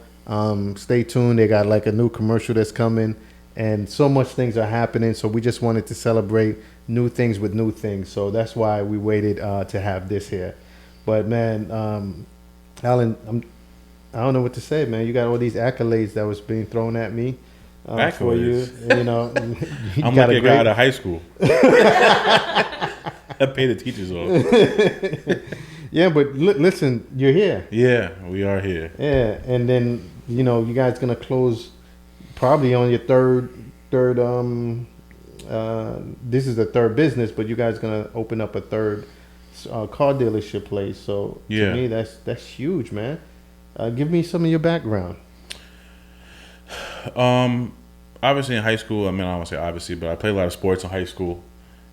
Stay tuned. They got like a new commercial that's coming, and so much things are happening. So we just wanted to celebrate new things with new things. So that's why we waited to have this here. But man, Alan, I don't know what to say, man. You got all these accolades that was being thrown at me. For you, you know, you
I'm like a guy out of high school. I pay the teachers off.
Yeah, but listen, you're here.
Yeah, we are here.
Yeah, and then you know you guys gonna close probably on your third. This is the third business, but you guys gonna open up a third car dealership place. So to me, that's huge, man. Give me some of your background.
Obviously in high school, I mean, I don't want to say obviously, but I played a lot of sports in high school.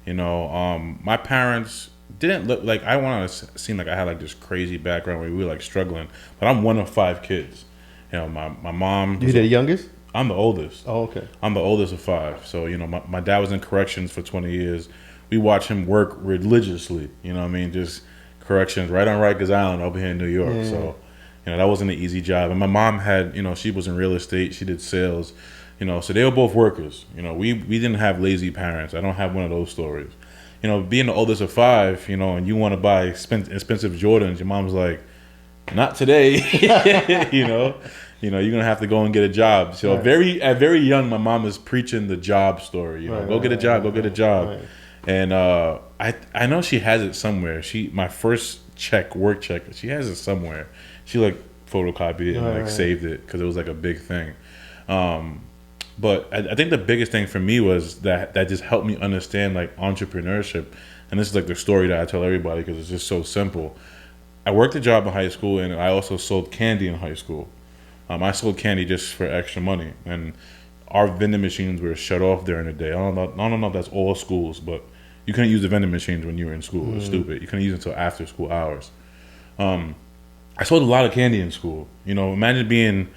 You know, my parents didn't look like, I want to seem like I had like this crazy background where we were like struggling, but I'm one of 5 kids. You know, my mom.
You the youngest?
I'm the oldest.
Oh, okay.
I'm the oldest of 5. So, you know, my dad was in corrections for 20 years. We watched him work religiously, you know what I mean? Just corrections right on Rikers Island over here in New York. Yeah. So, you know, that wasn't an easy job. And my mom had, you know, she was in real estate. She did sales, you know, so they were both workers. You know, we didn't have lazy parents. I don't have one of those stories. You know, being the oldest of 5, you know, and you want to buy expensive Jordans, your mom's like, not today, you know, you're going to have to go and get a job. So right. very young, my mom is preaching the job story, you know, go get a job. Right. And I know she has it somewhere. My first work check, she has it somewhere. She like photocopied it and saved it because it was like a big thing. But I think the biggest thing for me was that just helped me understand like entrepreneurship. And this is like the story that I tell everybody because it's just so simple. I worked a job in high school and I also sold candy in high school. I sold candy just for extra money. And our vending machines were shut off during the day. I don't know if that's all schools, but you couldn't use the vending machines when you were in school. It was stupid. You couldn't use it until after school hours. I sold a lot of candy in school. You know, imagine being,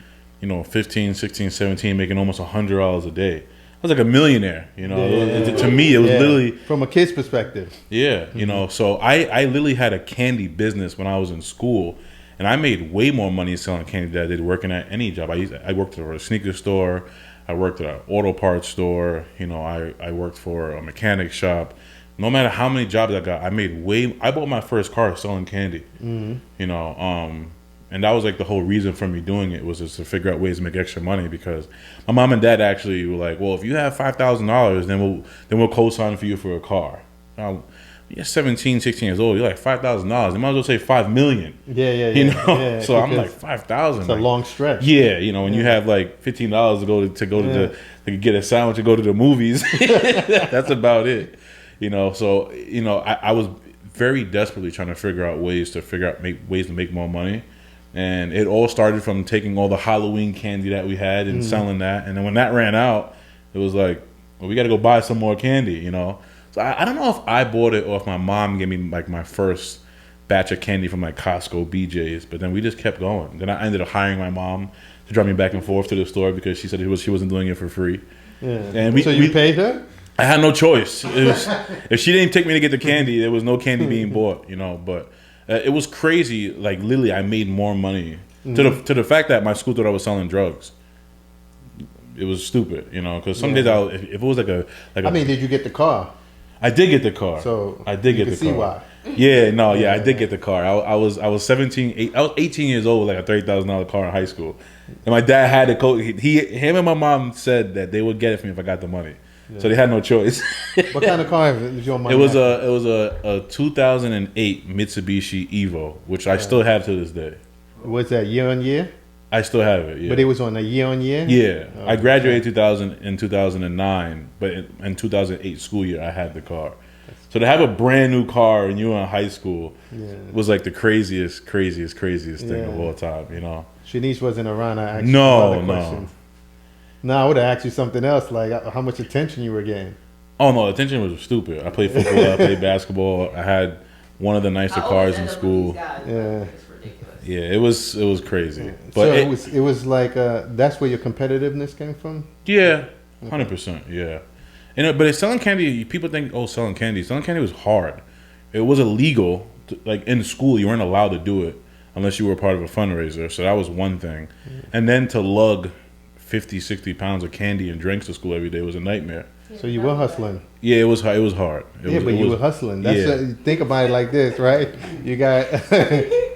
you know, 15, 16, 17, making almost $100 a day. I was like a millionaire, you know. To me, it was literally...
From a kid's perspective.
Yeah, you know. So I literally had a candy business when I was in school. And I made way more money selling candy than I did working at any job. I worked at a sneaker store. I worked at an auto parts store. You know, I worked for a mechanic shop. No matter how many jobs I got, I bought my first car selling candy. Mm-hmm. You know, and that was like the whole reason for me doing it was just to figure out ways to make extra money because my mom and dad actually were like, well, if you have $5,000, then we'll co-sign for you for a car. Now, you're 17, 16 years old. You're like $5,000. You might as well say $5 million.
Yeah.
You know, so I'm like 5,000.
It's a long stretch.
Yeah, you know, when you have like $15 to get a sandwich and go to the movies, that's about it. You know, so you know, I was very desperately trying to figure out ways to make more money, and it all started from taking all the Halloween candy that we had and selling that, and then when that ran out, it was like, well, we got to go buy some more candy. You know. So I don't know if I bought it or if my mom gave me like my first batch of candy from like Costco, BJ's, but then we just kept going. Then I ended up hiring my mom to drive me back and forth to the store because she said she wasn't doing it for free. Yeah. And
so you paid her?
I had no choice. If she didn't take me to get the candy, there was no candy being bought, you know. But it was crazy. Like literally, I made more money to the fact that my school thought I was selling drugs. It was stupid, you know, because some days if it was like a I
mean, did you get the car?
I did get the car.
So
I did get the car.
See why?
Yeah, I did get the car. I was 18 years old with like a $30,000 car in high school, and my dad had to go. Him and my mom said that they would get it for me if I got the money, so they had no choice.
What kind of car was your mom?
It was a 2008 Mitsubishi Evo, which I still have to this day.
Was that year on year?
I still have it, yeah.
But it was on a year-on-year?
Yeah. Oh, I graduated in 2009, but in 2008 school year, I had the car. So to have a brand new car and you were in high school was like the craziest thing of all time, you know?
Shanice wasn't around. I asked you other questions. No, I would have asked you something else, like how much attention you were getting.
Oh, no, attention was stupid. I played football, I played basketball. I had one of the nicer cars in school.
It's ridiculous.
It was crazy.
Yeah.
But
So it was like that's where your competitiveness came from.
Yeah, 100%. Yeah, but it's selling candy. People think, oh, selling candy. Selling candy was hard. It was illegal. Like in school, you weren't allowed to do it unless you were part of a fundraiser. So that was one thing. And then to lug 50, 60 pounds of candy and drinks to school every day was a nightmare.
So you were hustling.
Yeah, it was hard.
You were hustling. That's think about it like this, right? You got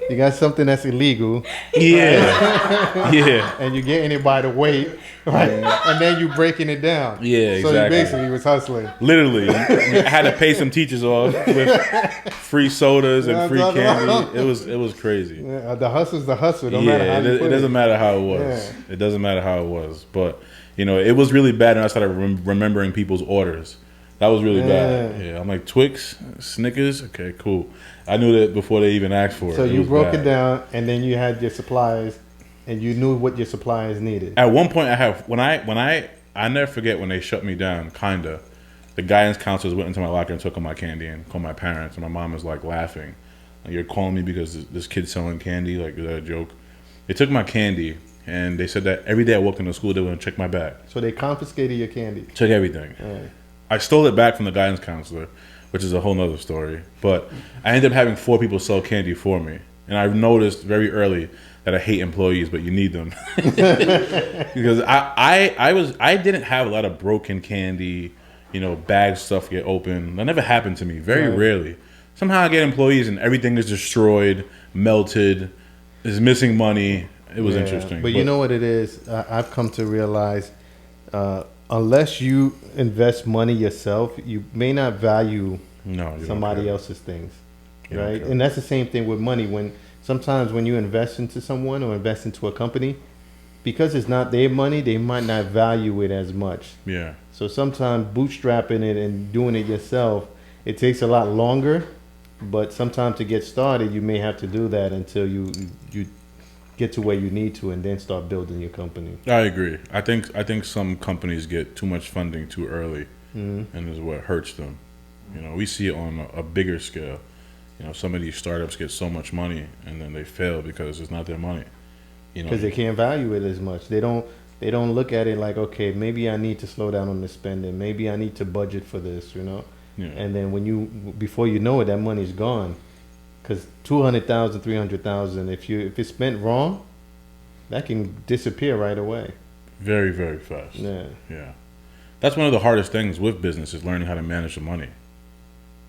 you got something that's illegal.
Yeah, yeah.
And you getting it by the weight, right? And then you breaking it down.
Yeah, exactly.
So you basically was hustling.
Literally, I had to pay some teachers off with free sodas and free candy. It was crazy.
Yeah, the hustle's the hustle. No matter how you put
it doesn't matter how it was.
Yeah.
It doesn't matter how it was. But it was really bad, and I started remembering people's orders. That was really bad. Yeah, I'm like, Twix, Snickers, okay, cool. I knew that before they even asked for it.
So you
was
broke
bad.
it down, and then you had your supplies, and you knew what your supplies needed.
At one point, I never forget when they shut me down. Kinda, the guidance counselors went into my locker and took all my candy and called my parents, and my mom was like laughing. Like, you're calling me because this kid's selling candy? Like, is that a joke? They took my candy, and they said that every day I walked into school, they would check my bag.
So they confiscated your candy.
Took everything.
Right.
I stole it back from the guidance counselor, which is a whole nother story. But I ended up having 4 people sell candy for me. And I noticed very early that I hate employees, but you need them. Because I didn't have a lot of broken candy, bag stuff get open. That never happened to me, very rarely. Somehow I get employees and everything is destroyed, melted, is missing money. It was interesting.
But you know what it is? I've come to realize unless you invest money yourself, you may not value somebody else's things, right? And that's the same thing with money. Sometimes when you invest into someone or invest into a company, because it's not their money, they might not value it as much.
Yeah.
So sometimes bootstrapping it and doing it yourself, it takes a lot longer. But sometimes to get started, you may have to do that until you get to where you need to, and then start building your company.
I agree. I think some companies get too much funding too early, and is what hurts them. We see it on a bigger scale. Some of these startups get so much money, and then they fail because it's not their money.
Because they can't value it as much. They don't look at it like, okay, maybe I need to slow down on the spending. Maybe I need to budget for this. Yeah. And then before you know it, that money's gone. Because $200,000, $300,000, if it's spent wrong, that can disappear right away.
Very, very fast.
Yeah.
Yeah. That's one of the hardest things with business is learning how to manage the money.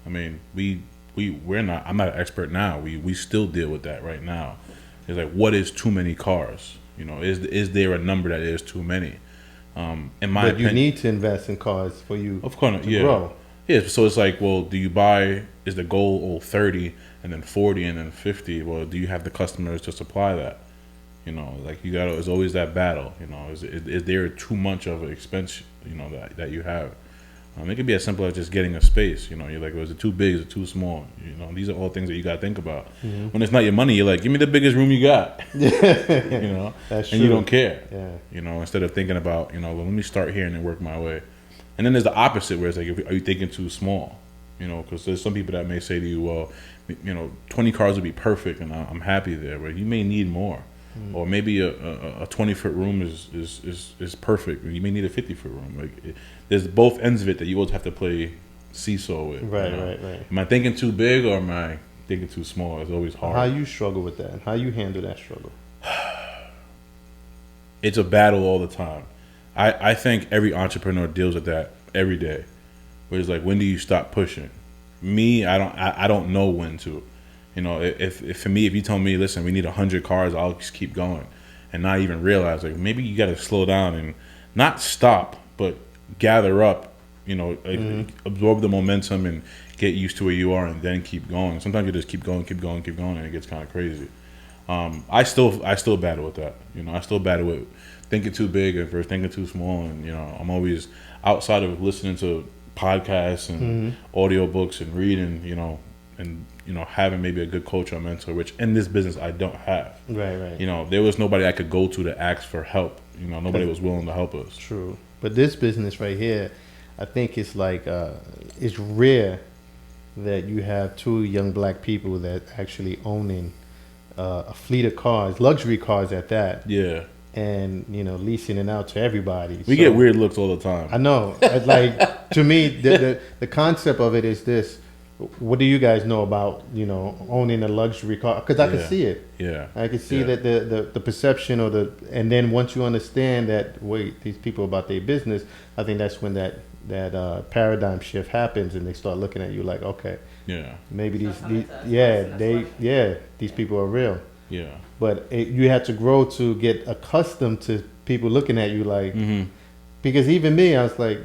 I mean, I'm not an expert now. We still deal with that right now. It's like, what is too many cars? Is there a number that is too many? In my opinion,
you need to invest in cars for you
of course,
to grow.
Yeah, so it's like, well, do you buy, is the goal 30 and then 40 and then 50? Well, do you have the customers to supply that? Like there's always that battle, is there too much of an expense, that you have? It could be as simple as just getting a space, you're like, was it too big, is it too small? These are all things that you got to think about. Mm-hmm. When it's not your money, you're like, give me the biggest room you got,
That's
and
true.
you don't care,
Yeah.
Instead of thinking about, well, let me start here and then work my way. And then there's the opposite where it's like, are you thinking too small? Because there's some people that may say to you, well, 20 cars would be perfect and I'm happy there, but you may need more. Or maybe a 20-foot room is perfect. You may need a 50-foot room. Like there's both ends of it that you always have to play seesaw with.
Right.
Am I thinking too big or am I thinking too small? It's always hard.
How you struggle with that? How you handle that struggle?
It's a battle all the time. I think every entrepreneur deals with that every day. Where it's like, when do you stop pushing? Me, I don't know when to. If for me, if you tell me, listen, we need 100 cars, I'll just keep going and not even realize, like, maybe you got to slow down and not stop, but gather up, absorb the momentum and get used to where you are and then keep going. Sometimes you just keep going, and it gets kind of crazy. I still battle with that. I still battle with thinking too big versus thinking too small. And, I'm always outside of listening to podcasts and audiobooks and reading, and having maybe a good coach or mentor, which in this business I don't have.
Right.
There was nobody I could go to ask for help. Nobody was willing to help us.
True. But this business right here, I think it's like it's rare that you have 2 young black people that actually owning a fleet of cars, luxury cars at that,
Yeah.
and leasing it out to everybody.
We get weird looks all the time.
I know. Like to me, the concept of it is this. What do you guys know about owning a luxury car? Because I can see it.
Yeah.
I can see that the perception and then once you understand that these people about their business, I think that's when that paradigm shift happens and they start looking at you like, okay,
yeah,
maybe these people are real.
Yeah.
But you have to grow to get accustomed to people looking at you like, because even me, I was like,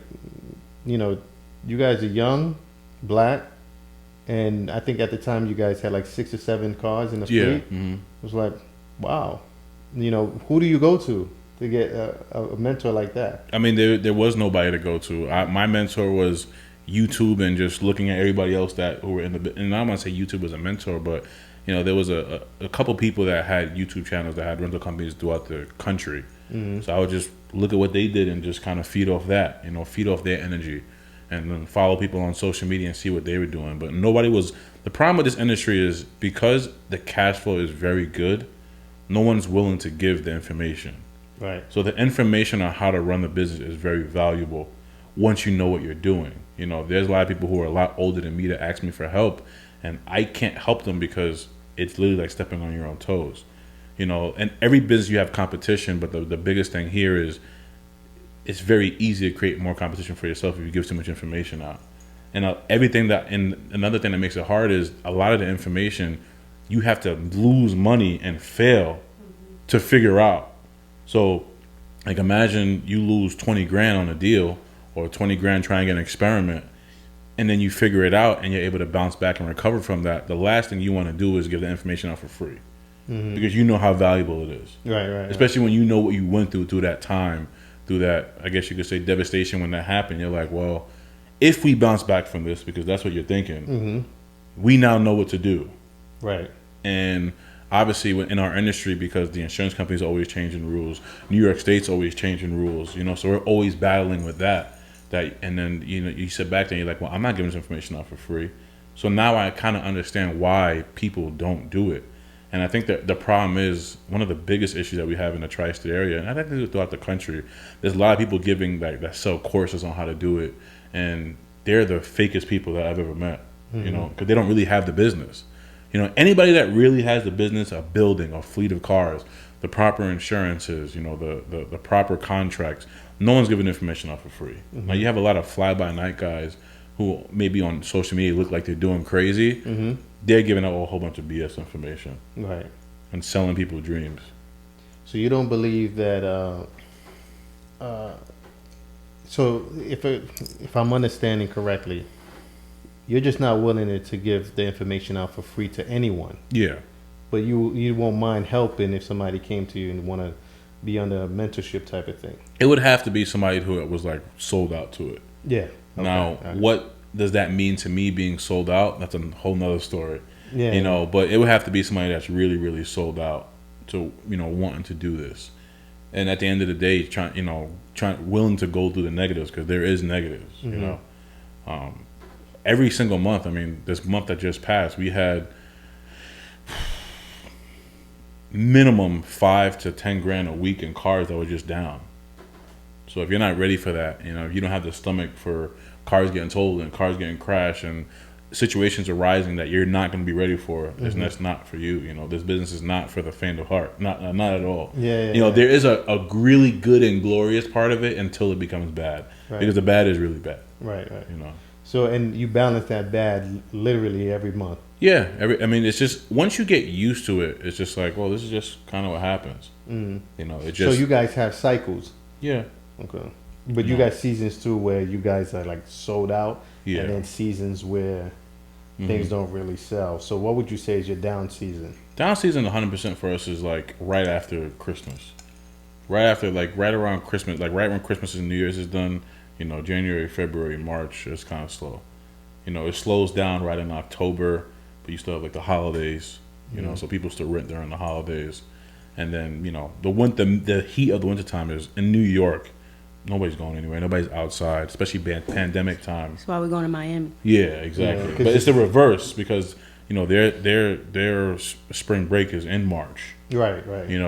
you guys are young, black. And I think at the time you guys had like 6 or 7 cars in the fleet.
Mm-hmm.
It was like, wow, who do you go to get a mentor like that?
I mean, there was nobody to go to. My mentor was YouTube and just looking at everybody else who were in the. And I don't want to say YouTube was a mentor, but there was a couple people that had YouTube channels that had rental companies throughout the country. Mm-hmm. So I would just look at what they did and just kind of feed off that, feed off their energy. And then follow people on social media and see what they were doing. But nobody was. The problem with this industry is because the cash flow is very good, no one's willing to give the information.
Right.
So the information on how to run the business is very valuable once you know what you're doing. There's a lot of people who are a lot older than me that ask me for help, and I can't help them because it's literally like stepping on your own toes. And every business you have competition, but the biggest thing here is it's very easy to create more competition for yourself if you give too much information out. And another thing that makes it hard is a lot of the information you have to lose money and fail to figure out. So, like, imagine you lose 20 grand on a deal or 20 grand trying an experiment, and then you figure it out and you're able to bounce back and recover from that. The last thing you want to do is give the information out for free because you know how valuable it is.
Right.
Especially when you know what you went through that time. Through that, I guess you could say, devastation when that happened. You're like, well, if we bounce back from this, because that's what you're thinking, we now know what to do.
Right.
And obviously in our industry, because the insurance companies are always changing rules, New York State's always changing rules, so we're always battling with that. And then, you sit back there and you're like, well, I'm not giving this information out for free. So now I kind of understand why people don't do it. And I think that the problem is one of the biggest issues that we have in the tri-state area, and I think throughout the country, there's a lot of people giving that sell courses on how to do it, and they're the fakest people that I've ever met. Because they don't really have the business. Anybody that really has the business, a building, a fleet of cars, the proper insurances, the proper contracts, no one's giving information out for free. Now you have a lot of fly-by-night guys who maybe on social media look like they're doing crazy. They're giving out a whole bunch of BS information,
right,
and selling people dreams.
So you don't believe that? So if I'm understanding correctly, you're just not willing to give the information out for free to anyone.
Yeah.
But you won't mind helping if somebody came to you and want to be under a mentorship type of thing.
It would have to be somebody who was like sold out to it.
Yeah. Okay.
Now, what does that mean to me being sold out? That's a whole nother story.
Yeah.
But it would have to be somebody that's really, really sold out to, wanting to do this. And at the end of the day, willing to go through the negatives, because there is negatives, every single month. I mean, this month that just passed, we had minimum 5 to 10 grand a week in cars that were just down. So if you're not ready for that, if you don't have the stomach for cars getting totaled and cars getting crashed and situations arising that you're not going to be ready for, that's not for you. This business is not for the faint of heart. Not at all.
Yeah.
There is a really good and glorious part of it until it becomes bad, because the bad is really bad.
Right. So, and you balance that bad literally every month.
Yeah. It's just, once you get used to it, it's just like, well, this is just kind of what happens. It just.
So you guys have cycles.
Yeah.
Okay. But you got seasons too where you guys are like sold out, and then seasons where things don't really sell. So what would you say is your down season?
Down season 100% for us is like right after Christmas. Right around Christmas, like right when Christmas and New Year's is done, January, February, March, it's kind of slow. It slows down right in October, but you still have like the holidays, so people still rent during the holidays. And then, the heat of the wintertime is in New York. Nobody's going anywhere. Nobody's outside, especially pandemic time.
That's why we're going to Miami.
Yeah, exactly.
Yeah,
but it's the reverse, because their spring break is in March.
Right.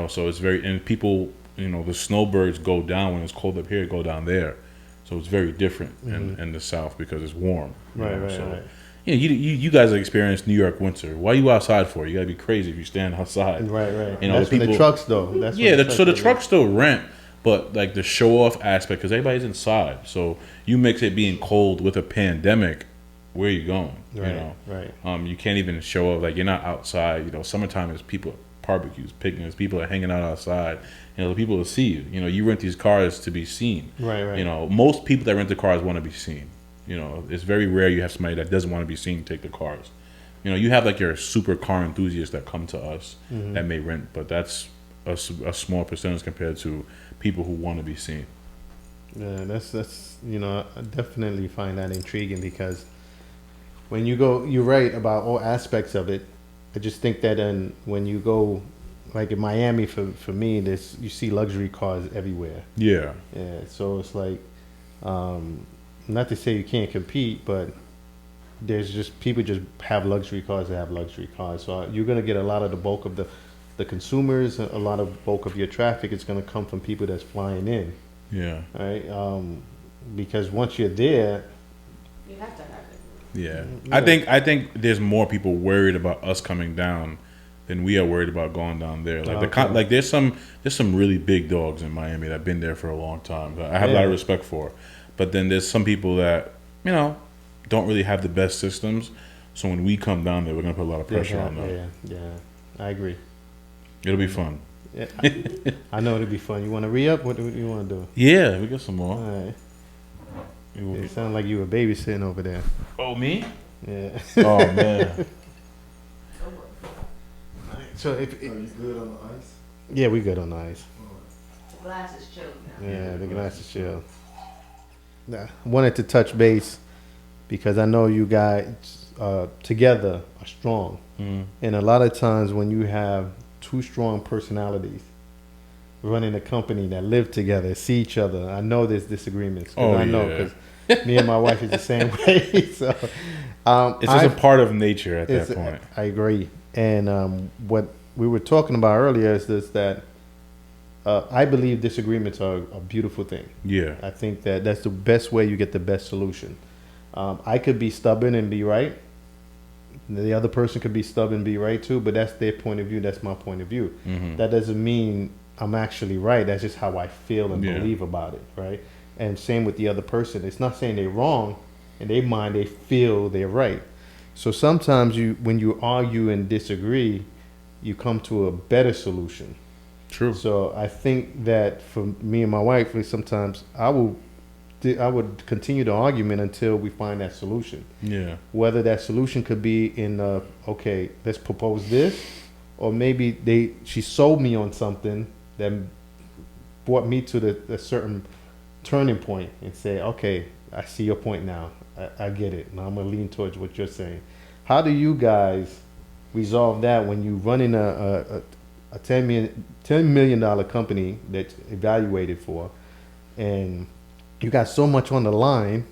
So it's and people, the snowbirds go down when it's cold up here, go down there. So it's very different in the South because it's warm.
Right.
You guys have experienced New York winter. Why are you outside for? You gotta be crazy if you stand outside.
Right.
That's
when the trucks though.
So the trucks still rent, but like the show off aspect, because everybody's inside. So you mix it being cold with a pandemic. Where are you going?
Right.
You can't even show up. Like, you're not outside. Summertime is people barbecues, picnics. People are hanging out outside. The people will see you. You rent these cars to be seen.
Right.
Most people that rent the cars want to be seen. It's very rare you have somebody that doesn't want to be seen take the cars. You have like your super car enthusiasts that come to us that may rent, but that's a small percentage compared to people who want to be seen.
Yeah, that's I definitely find that intriguing because when you go, you're right about all aspects of it. I just think that when you go, like in Miami, for me, you see luxury cars everywhere.
Yeah.
So it's like, not to say you can't compete, but there's just people just have luxury cars that have luxury cars. So you're gonna get a lot of the bulk of the consumers, a lot of bulk of your traffic is gonna come from people that's flying in.
Yeah.
Right. Because once you're there,
you have to have it.
Yeah. I think there's more people worried about us coming down than we are worried about going down there. Like there's some really big dogs in Miami that've been there for a long time. I have a lot of respect for. But then there's some people that don't really have the best systems. So when we come down there, we're gonna put a lot of pressure on them.
Yeah, I agree.
It'll be fun.
Yeah, I know it'll be fun. You want to re-up? What do you want to do?
Yeah, we got some more.
All right. It sounded like you were babysitting over there.
Oh, me?
Yeah.
Oh, man.
So
Are you good on the ice?
Yeah, we good on the ice.
The glass is chilled now.
Yeah, the glass is chilled. Nah, I wanted to touch base because I know you guys together are strong. And a lot of times when you have two strong personalities running a company that live together, see each other, I know there's disagreements. I know because me and my wife is the same way. So
it's just a part of nature at that point.
I agree. And what we were talking about earlier is that I believe disagreements are a beautiful thing.
Yeah.
I think that's the best way you get the best solution. I could be stubborn and be right. The other person could be stubborn and be right too, but that's their point of view. That's my point of view. That doesn't mean I'm actually right. That's just how I feel and believe about it, right? And same with the other person. It's not saying they're wrong. In their mind, they feel they're right. So sometimes when you argue and disagree, you come to a better solution.
True.
So I think that for me and my wife, sometimes I would continue the argument until we find that solution.
Yeah.
Whether that solution could be in okay, let's propose this, or maybe she sold me on something that brought me to the certain turning point and say, okay, I see your point now. I get it. Now I'm gonna lean towards what you're saying. How do you guys resolve that when you run in a $10 million company that's evaluated for, and you got so much on the line,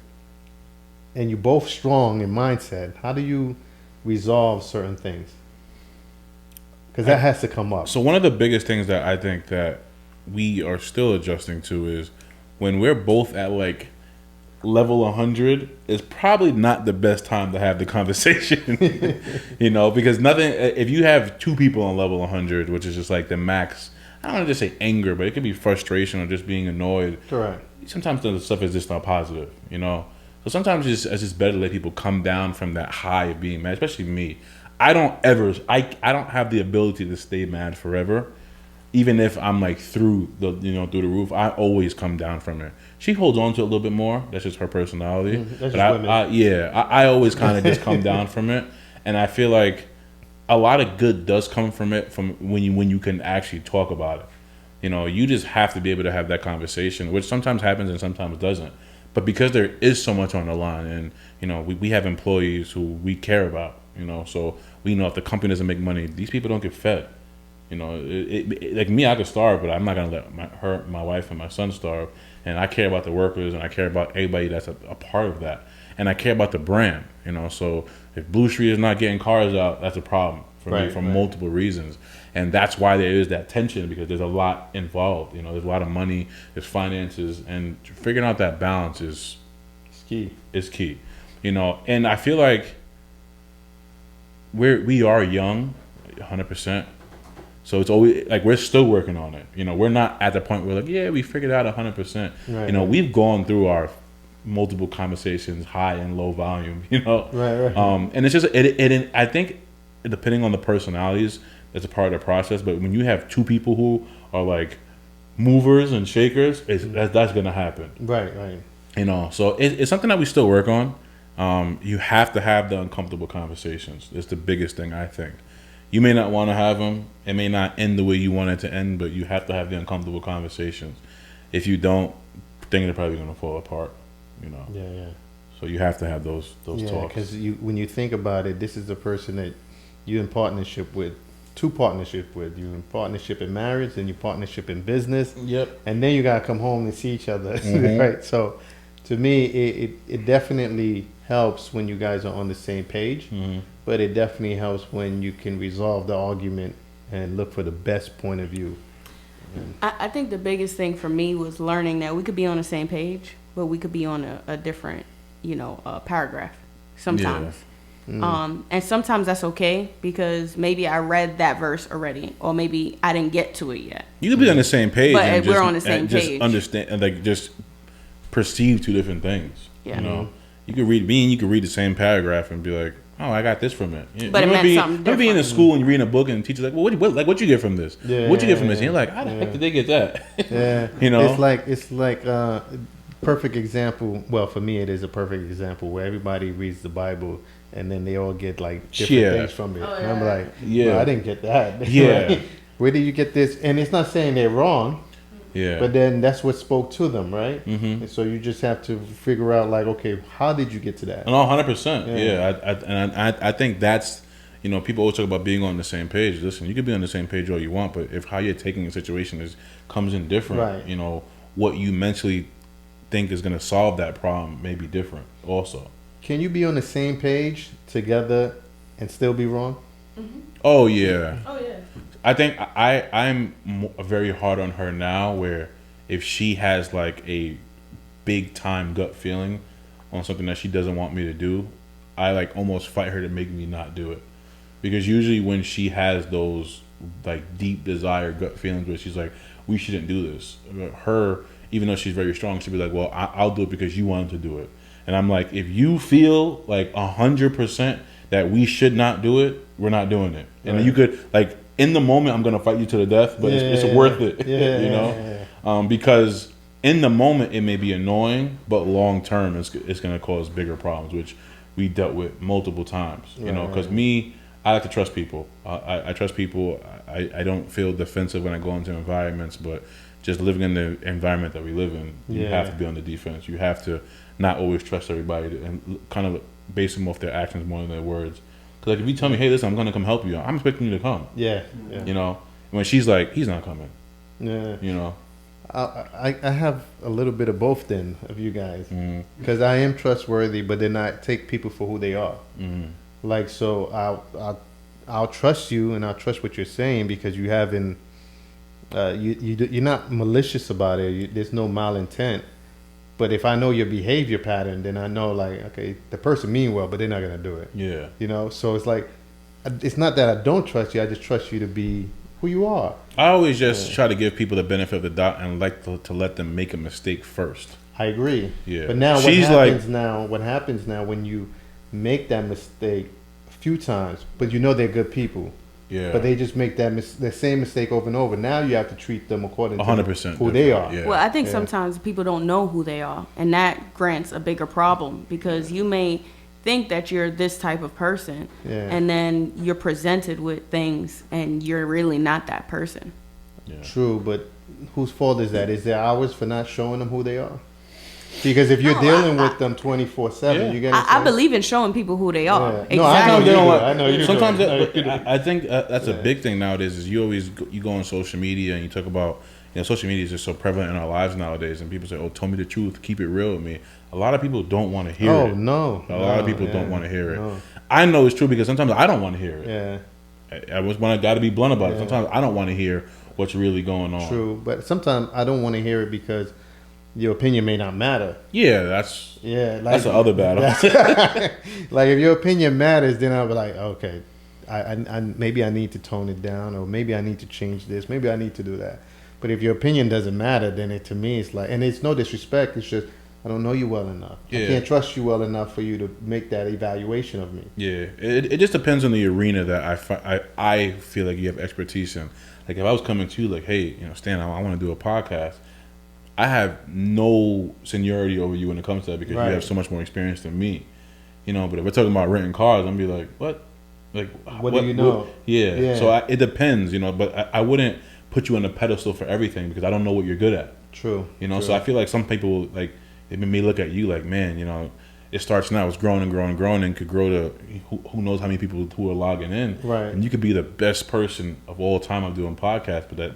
and you're both strong in mindset? How do you resolve certain things? Because that has to come up.
So one of the biggest things that I think that we are still adjusting to is when we're both at like level 100, is probably not the best time to have the conversation. Because if you have two people on level 100, which is just like the max, I don't want to just say anger, but it could be frustration or just being annoyed.
Correct.
Sometimes the stuff is just not positive, So sometimes it's just better to let people come down from that high of being mad, especially me. I don't have the ability to stay mad forever. Even if I'm like through the roof, I always come down from it. She holds on to it a little bit more. That's just her personality.
That's
but
just
I always kind of just come down from it, and I feel like a lot of good does come from it from when you can actually talk about it. You just have to be able to have that conversation, which sometimes happens and sometimes doesn't. But because there is so much on the line, and we have employees who we care about, so we know if the company doesn't make money, these people don't get fed. Like me, I could starve, but I'm not gonna let my wife, and my son starve. And I care about the workers, and I care about everybody that's a part of that. And I care about the brand, So If Blu Street is not getting cars out, that's a problem for me for multiple reasons. And that's why there is that tension, because there's a lot involved. You know, there's a lot of money, there's finances, and figuring out that balance is
key.
Is key. You know, and I feel like we are young, 100%. So it's always like we're still working on it. You know, we're not at the point where like, yeah, we figured it out 100%.
Right,
you know, we've gone through our multiple conversations, high and low volume. You know,
Right.
And it's just it. I think depending on the personalities, that's a part of the process. But when you have two people who are like movers and shakers, that's gonna happen.
Right.
You know, so it's something that we still work on. You have to have the uncomfortable conversations. It's the biggest thing, I think. You may not want to have them. It may not end the way you want it to end, but you have to have the uncomfortable conversations. If you don't, things are probably going to fall apart. You know.
Yeah.
So you have to have those talks.
Because when you think about it, this is the person that you're in partnership with. Two partnership with you in partnership in marriage and you partnership in business.
Yep.
And then you gotta come home and see each other, right? So, to me, it definitely helps when you guys are on the same page, but it definitely helps when you can resolve the argument and look for the best point of view.
I think the biggest thing for me was learning that we could be on the same page, but we could be on a different, paragraph sometimes. And sometimes that's okay because maybe I read that verse already, or maybe I didn't get to it yet.
You could be on the same page,
but we're on the same page.
Just understand, and like just perceive two different things.
Yeah.
You know, you could read you could read the same paragraph and be like, "Oh, I got this from it."
But it meant something different.
Maybe in a school and you're reading a book and the teacher's like, "Well, what you get from this? What you get from this?" And you're like, "How the heck did they get that?"
Yeah,
you know,
it's like perfect example. Well, for me, it is a perfect example where everybody reads the Bible and then they all get like different things from it.
Oh,
and I'm like,
yeah,
I didn't get that.
Yeah,
where did you get this? And it's not saying they're wrong.
Yeah,
but then that's what spoke to them, right? And so you just have to figure out, like, okay, how did you get to that?
No, 100%. Yeah, I think that's, people always talk about being on the same page. Listen, you could be on the same page all you want, but if how you're taking a situation comes in different,
right.
What you mentally think is going to solve that problem may be different also.
Can you be on the same page together and still be wrong?
Oh, yeah.
Oh, yeah.
I think I'm very hard on her now, where if she has like a big time gut feeling on something that she doesn't want me to do, I like almost fight her to make me not do it. Because usually when she has those like deep desire gut feelings where she's like, we shouldn't do this, her, even though she's very strong, she'll be like, well, I'll do it because you wanted to do it. And I'm like, if you feel like 100% that we should not do it, we're not doing it. And you could like, in the moment, I'm gonna fight you to the death, but it's worth it, because in the moment it may be annoying, but long term it's gonna cause bigger problems, which we dealt with multiple times. Because I like to trust people. I trust people. I don't feel defensive when I go into environments, but just living in the environment that we live in, you have to be on the defense. You have to not always trust everybody and kind of base them off their actions more than their words. Like if you tell me, hey, listen, I'm gonna come help you, I'm expecting you to come.
Yeah.
When she's like, he's not coming.
Yeah. I have a little bit of both then of you guys, because I am trustworthy, but then I take people for who they are. Like so, I'll trust you and I'll trust what you're saying because you haven't you're not malicious about it. There's no malintent. But if I know your behavior pattern, then I know, like, okay, the person mean well, but they're not going to do it.
Yeah.
So it's like, it's not that I don't trust you. I just trust you to be who you are.
I always just try to give people the benefit of the doubt and like to let them make a mistake first.
I agree.
Yeah.
But now what happens now when you make that mistake a few times, but you know they're good people.
Yeah.
But they just make the same mistake over and over. Now you have to treat them according to
100%
who they are.
Yeah.
Well, I think sometimes people don't know who they are, and that grants a bigger problem because you may think that you're this type of person, and then you're presented with things, and you're really not that person.
Yeah.
True, but whose fault is that? Is it ours for not showing them who they are? Because if you're dealing with them 24/7, you get.
I believe in showing people who they are.
Yeah. No, I know you do.
Sometimes I think that's a big thing nowadays. Is you go on social media and you talk about social media is just so prevalent in our lives nowadays, and people say, "Oh, tell me the truth, keep it real with me." A lot of people don't want to hear it.
No.
A lot of people don't want to hear it.
No.
I know it's true because sometimes I don't want to hear it.
Yeah.
I was when I got to be blunt about it.
Yeah.
Sometimes I don't want to hear what's really going on.
True, but sometimes I don't want to hear it because your opinion may not matter.
Yeah, that's
Like,
the other battle.
Like if your opinion matters, then I'll be like, okay, I maybe I need to tone it down, or maybe I need to change this, maybe I need to do that. But if your opinion doesn't matter, then to me it's like, and it's no disrespect, it's just I don't know you well enough.
Yeah.
I can't trust you well enough for you to make that evaluation of me.
Yeah, it just depends on the arena that I feel like you have expertise in. Like if I was coming to you like, hey, Stan, I want to do a podcast. I have no seniority over you when it comes to that because you have so much more experience than me. But if we're talking about renting cars, I'm be like, what? Like,
what do you know?
Yeah. So it depends, but I wouldn't put you on a pedestal for everything because I don't know what you're good at.
True.
True. So I feel like some people like they may look at you like, man, it starts now, it's growing and growing and growing, and could grow to who knows how many people who are logging in.
Right.
And you could be the best person of all time of doing podcasts, but that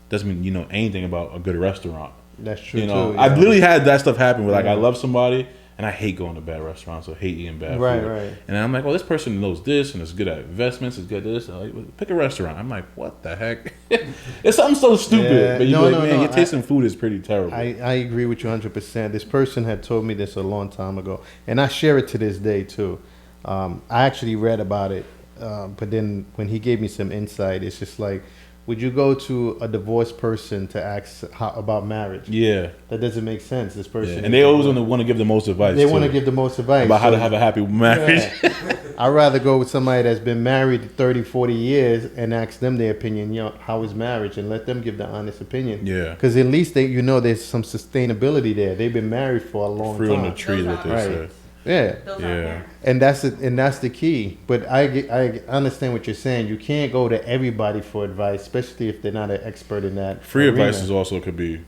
doesn't mean you know anything about a good restaurant.
That's true too.
I've literally had that stuff happen where like I love somebody and I hate going to bad restaurants or hate eating bad food.
Right.
And I'm like, well, this person knows this and is good at investments, is good at this. And like, well, pick a restaurant. I'm like, what the heck? It's something so stupid.
Yeah.
But you're man, your taste in food is pretty terrible.
I agree with you 100%. This person had told me this a long time ago, and I share it to this day too. I actually read about it, but then when he gave me some insight, it's just like, would you go to a divorced person to ask about marriage?
Yeah.
That doesn't make sense. This person.
And they always want to give the most advice.
They want to give the most advice.
About how to have a happy marriage.
Yeah. I'd rather go with somebody that's been married 30, 40 years and ask them their opinion, how is marriage, and let them give the honest opinion.
Yeah.
Because at least there's some sustainability there. They've been married for a long
Fruit
time.
on the tree, what they say.
Yeah.
Yeah.
And that's the key. But I understand what you're saying. You can't go to everybody for advice, especially if they're not an expert in that.
Free
arena.
advice is also could be.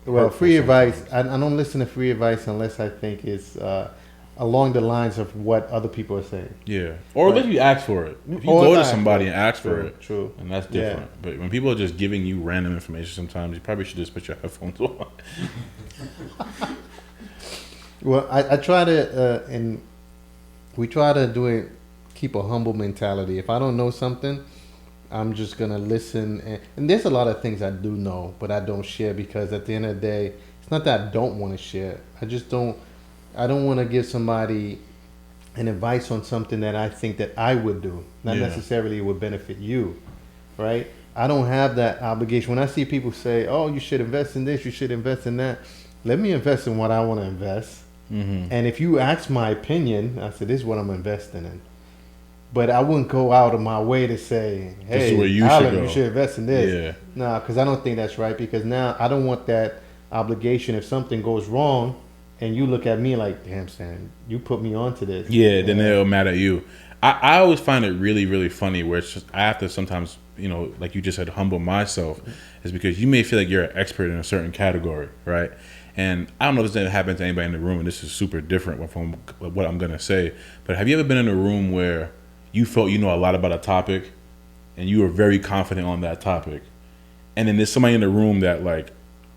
Well, free advice. I don't listen to free advice unless I think it's along the lines of what other people are saying.
Yeah. Or if you ask for it. If you go to somebody and ask for it,
true,
and that's different. Yeah. But when people are just giving you random information, sometimes you probably should just put your headphones on.
Well, I try to, and we try to keep a humble mentality. If I don't know something, I'm just going to listen. And there's a lot of things I do know, but I don't share because at the end of the day, it's not that I don't want to share. I don't want to give somebody an advice on something that I think that I would do. Not necessarily would benefit you, right? I don't have that obligation. When I see people say, oh, you should invest in this, you should invest in that, let me invest in what I want to invest. Mm-hmm. And if you ask my opinion, I said, this is what I'm investing in. But I wouldn't go out of my way to say, hey, Allen, you should invest in this. Yeah. No, because I don't think that's right. Because now I don't want that obligation. If something goes wrong and you look at me like, damn, Stan, you put me onto this.
Yeah, then they'll mad at you. I always find it really, really funny where it's just, I have to sometimes, like you just said, humble myself. Is because you may feel like you're an expert in a certain category, right? And I don't know if this ever happened to anybody in the room, and this is super different from what I'm going to say, but have you ever been in a room where you felt you know a lot about a topic and you were very confident on that topic, and then there's somebody in the room that like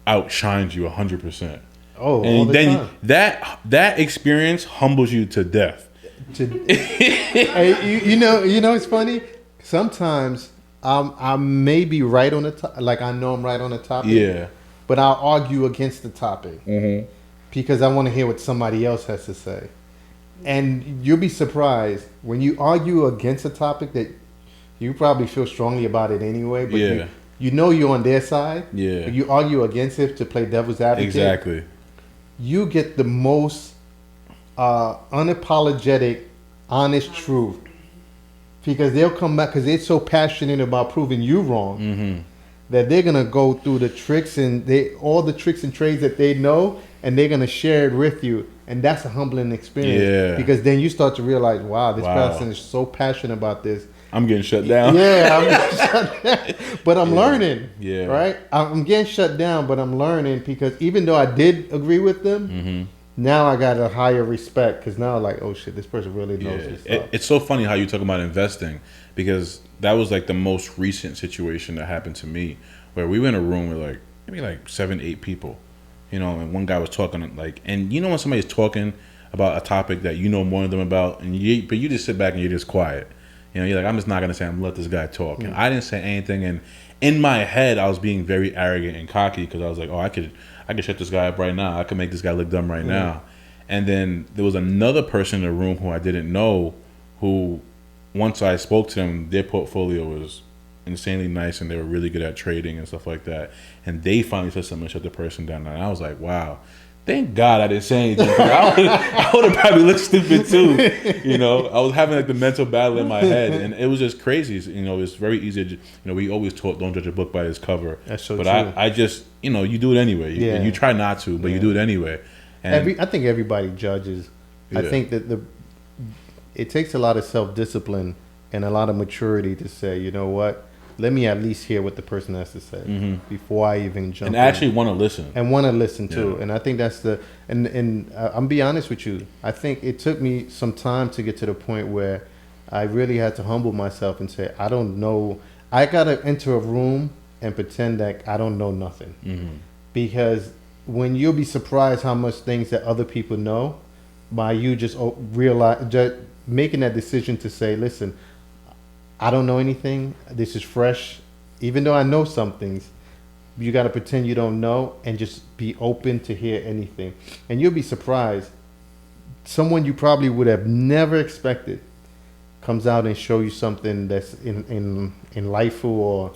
outshines you 100%?
Oh,
and then that experience humbles you to death.
Hey, you know, it's funny. Sometimes I may be right on the top, like I know I'm right on the topic.
Yeah.
But I'll argue against the topic because I want to hear what somebody else has to say. And you'll be surprised when you argue against a topic that you probably feel strongly about it anyway, but you know you're on their side.
Yeah.
But you argue against it to play devil's advocate.
Exactly.
You get the most unapologetic, honest truth. Because they'll come back because they're so passionate about proving you wrong. Mm-hmm. That they're gonna go through the tricks and all the tricks and trades that they know, and they're gonna share it with you, and that's a humbling experience. Yeah. Because then you start to realize, wow, this person is so passionate about this.
I'm getting shut down.
Yeah, I'm getting shut down, but I'm learning.
Yeah,
right. I'm getting shut down, but I'm learning because even though I did agree with them, now I got a higher respect because now like, oh shit, this person really knows this stuff.
It's so funny how you talk about investing because that was like the most recent situation that happened to me where we were in a room with like maybe like 7, 8 people, and one guy was talking like, and when somebody's talking about a topic that you know more than them about, but you just sit back and you're just quiet. You know, you're like, I'm just not gonna say, I'm gonna let this guy talk. And I didn't say anything, and in my head, I was being very arrogant and cocky because I was like, oh, I could shut this guy up right now. I could make this guy look dumb right now. And then there was another person in the room who I didn't know, who once I spoke to them, their portfolio was insanely nice and they were really good at trading and stuff like that. And they finally said something to shut the person down. And I was like, wow, thank God I didn't say anything. I would have probably looked stupid too. You know, I was having like the mental battle in my head, and it was just crazy. You know, it's very easy to, you know, we always taught don't judge a book by its cover.
That's so
but
true.
I just, you know, you do it anyway. You try not to, but you do it anyway. And
I think everybody judges. I think that it takes a lot of self-discipline and a lot of maturity to say, you know what, let me at least hear what the person has to say before I even jump
and
in.
actually want to listen.
And want to listen too. And I think that's and I'm be honest with you, I think it took me some time to get to the point where I really had to humble myself and say, I don't know. I got to enter a room and pretend that I don't know nothing. Because when you'll be surprised how much things that other people know by you just making that decision to say, listen, I don't know anything. This is fresh. Even though I know some things, you got to pretend you don't know and just be open to hear anything. And you'll be surprised. Someone you probably would have never expected comes out and show you something that's insightful or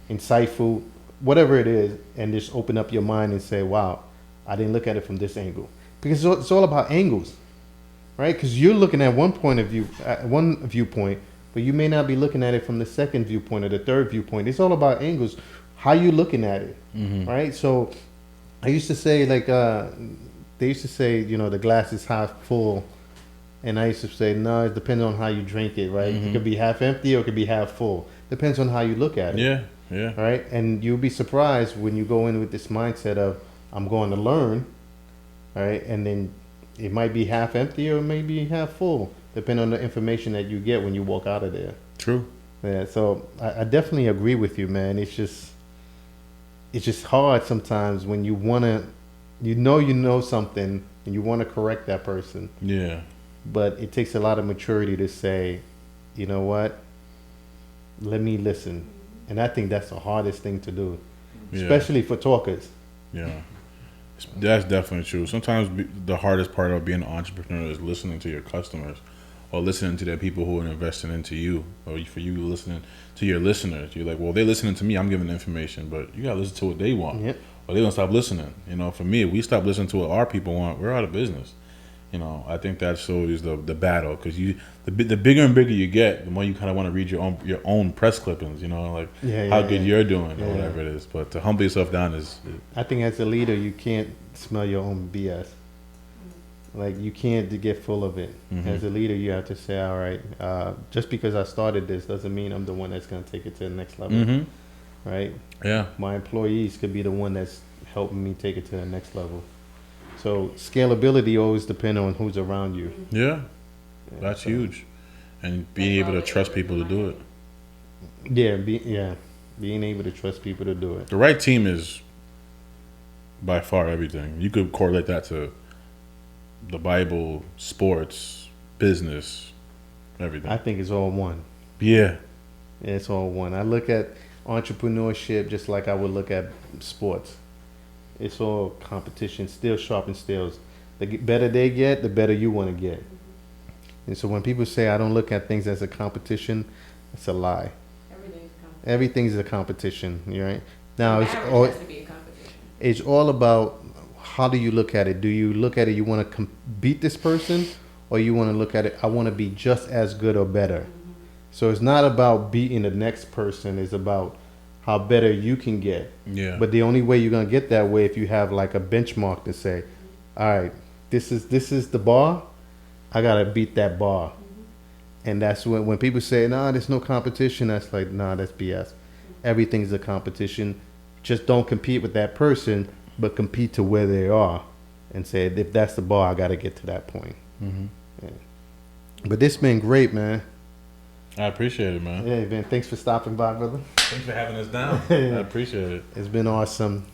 insightful, whatever it is, and just open up your mind and say, wow, I didn't look at it from this angle. Because it's all about angles, right? Because you're looking at one viewpoint, but you may not be looking at it from the second viewpoint or the third viewpoint. It's all about angles, how you looking at it, right? So I used to say, like, they used to say, you know, the glass is half full. And I used to say, no, it depends on how you drink it, right? It could be half empty or it could be half full. Depends on how you look at it. Yeah. Right? And you'll be surprised when you go in with this mindset of, I'm going to learn, right? And then it might be half empty or maybe half full, depending on the information that you get when you walk out of there.
True.
Yeah, so I definitely agree with you, man. It's just hard sometimes when you want to, you know something and you want to correct that person.
Yeah.
But it takes a lot of maturity to say, you know what, let me listen. And I think that's the hardest thing to do, especially for talkers.
Yeah. That's definitely true. Sometimes the hardest part of being an entrepreneur is listening to your customers, or listening to the people who are investing into you, or for you listening to your listeners. You're like, well, they're listening to me, I'm giving information, but you gotta listen to what they want, or they're gonna stop listening. You know, for me, if we stop listening to what our people want, we're out of business. You know, I think that's always the battle, because the bigger and bigger you get, the more you kind of want to read your own press clippings. You know, like how good you're doing or whatever it is. But to humble yourself down is.
I think as a leader, you can't smell your own BS. Like, you can't get full of it. As a leader, you have to say, all right, just because I started this doesn't mean I'm the one that's going to take it to the next level. Right?
Yeah.
My employees could be the one that's helping me take it to the next level. So scalability always depends on who's around you.
Yeah, that's huge, and being able to trust people to do it.
Being able to trust people to do it.
The right team is by far everything. You could correlate that to the Bible, sports, business, everything.
I think it's all one.
Yeah,
it's all one. I look at entrepreneurship just like I would look at sports. It's all competition, still sharpens steel. The better they get, the better you want to get. And so when people say I don't look at things as a competition, it's a lie. Everything's a competition, right? Now it's all about how do you look at it. Do you look at it, you want to beat this person, or you want to look at it, I want to be just as good or better. So it's not about beating the next person. It's about how better you can get.
Yeah.
But the only way you're gonna get that way if you have like a benchmark to say, all right, this is the bar, I gotta beat that bar. And that's when people say, nah, there's no competition, that's like, nah, that's BS. Everything's a competition. Just don't compete with that person, but compete to where they are and say, if that's the bar, I gotta get to that point. Yeah. But this been great, man.
I appreciate it, man.
Yeah, man. Thanks for stopping by, brother.
Thanks for having us down. I appreciate it.
It's been awesome.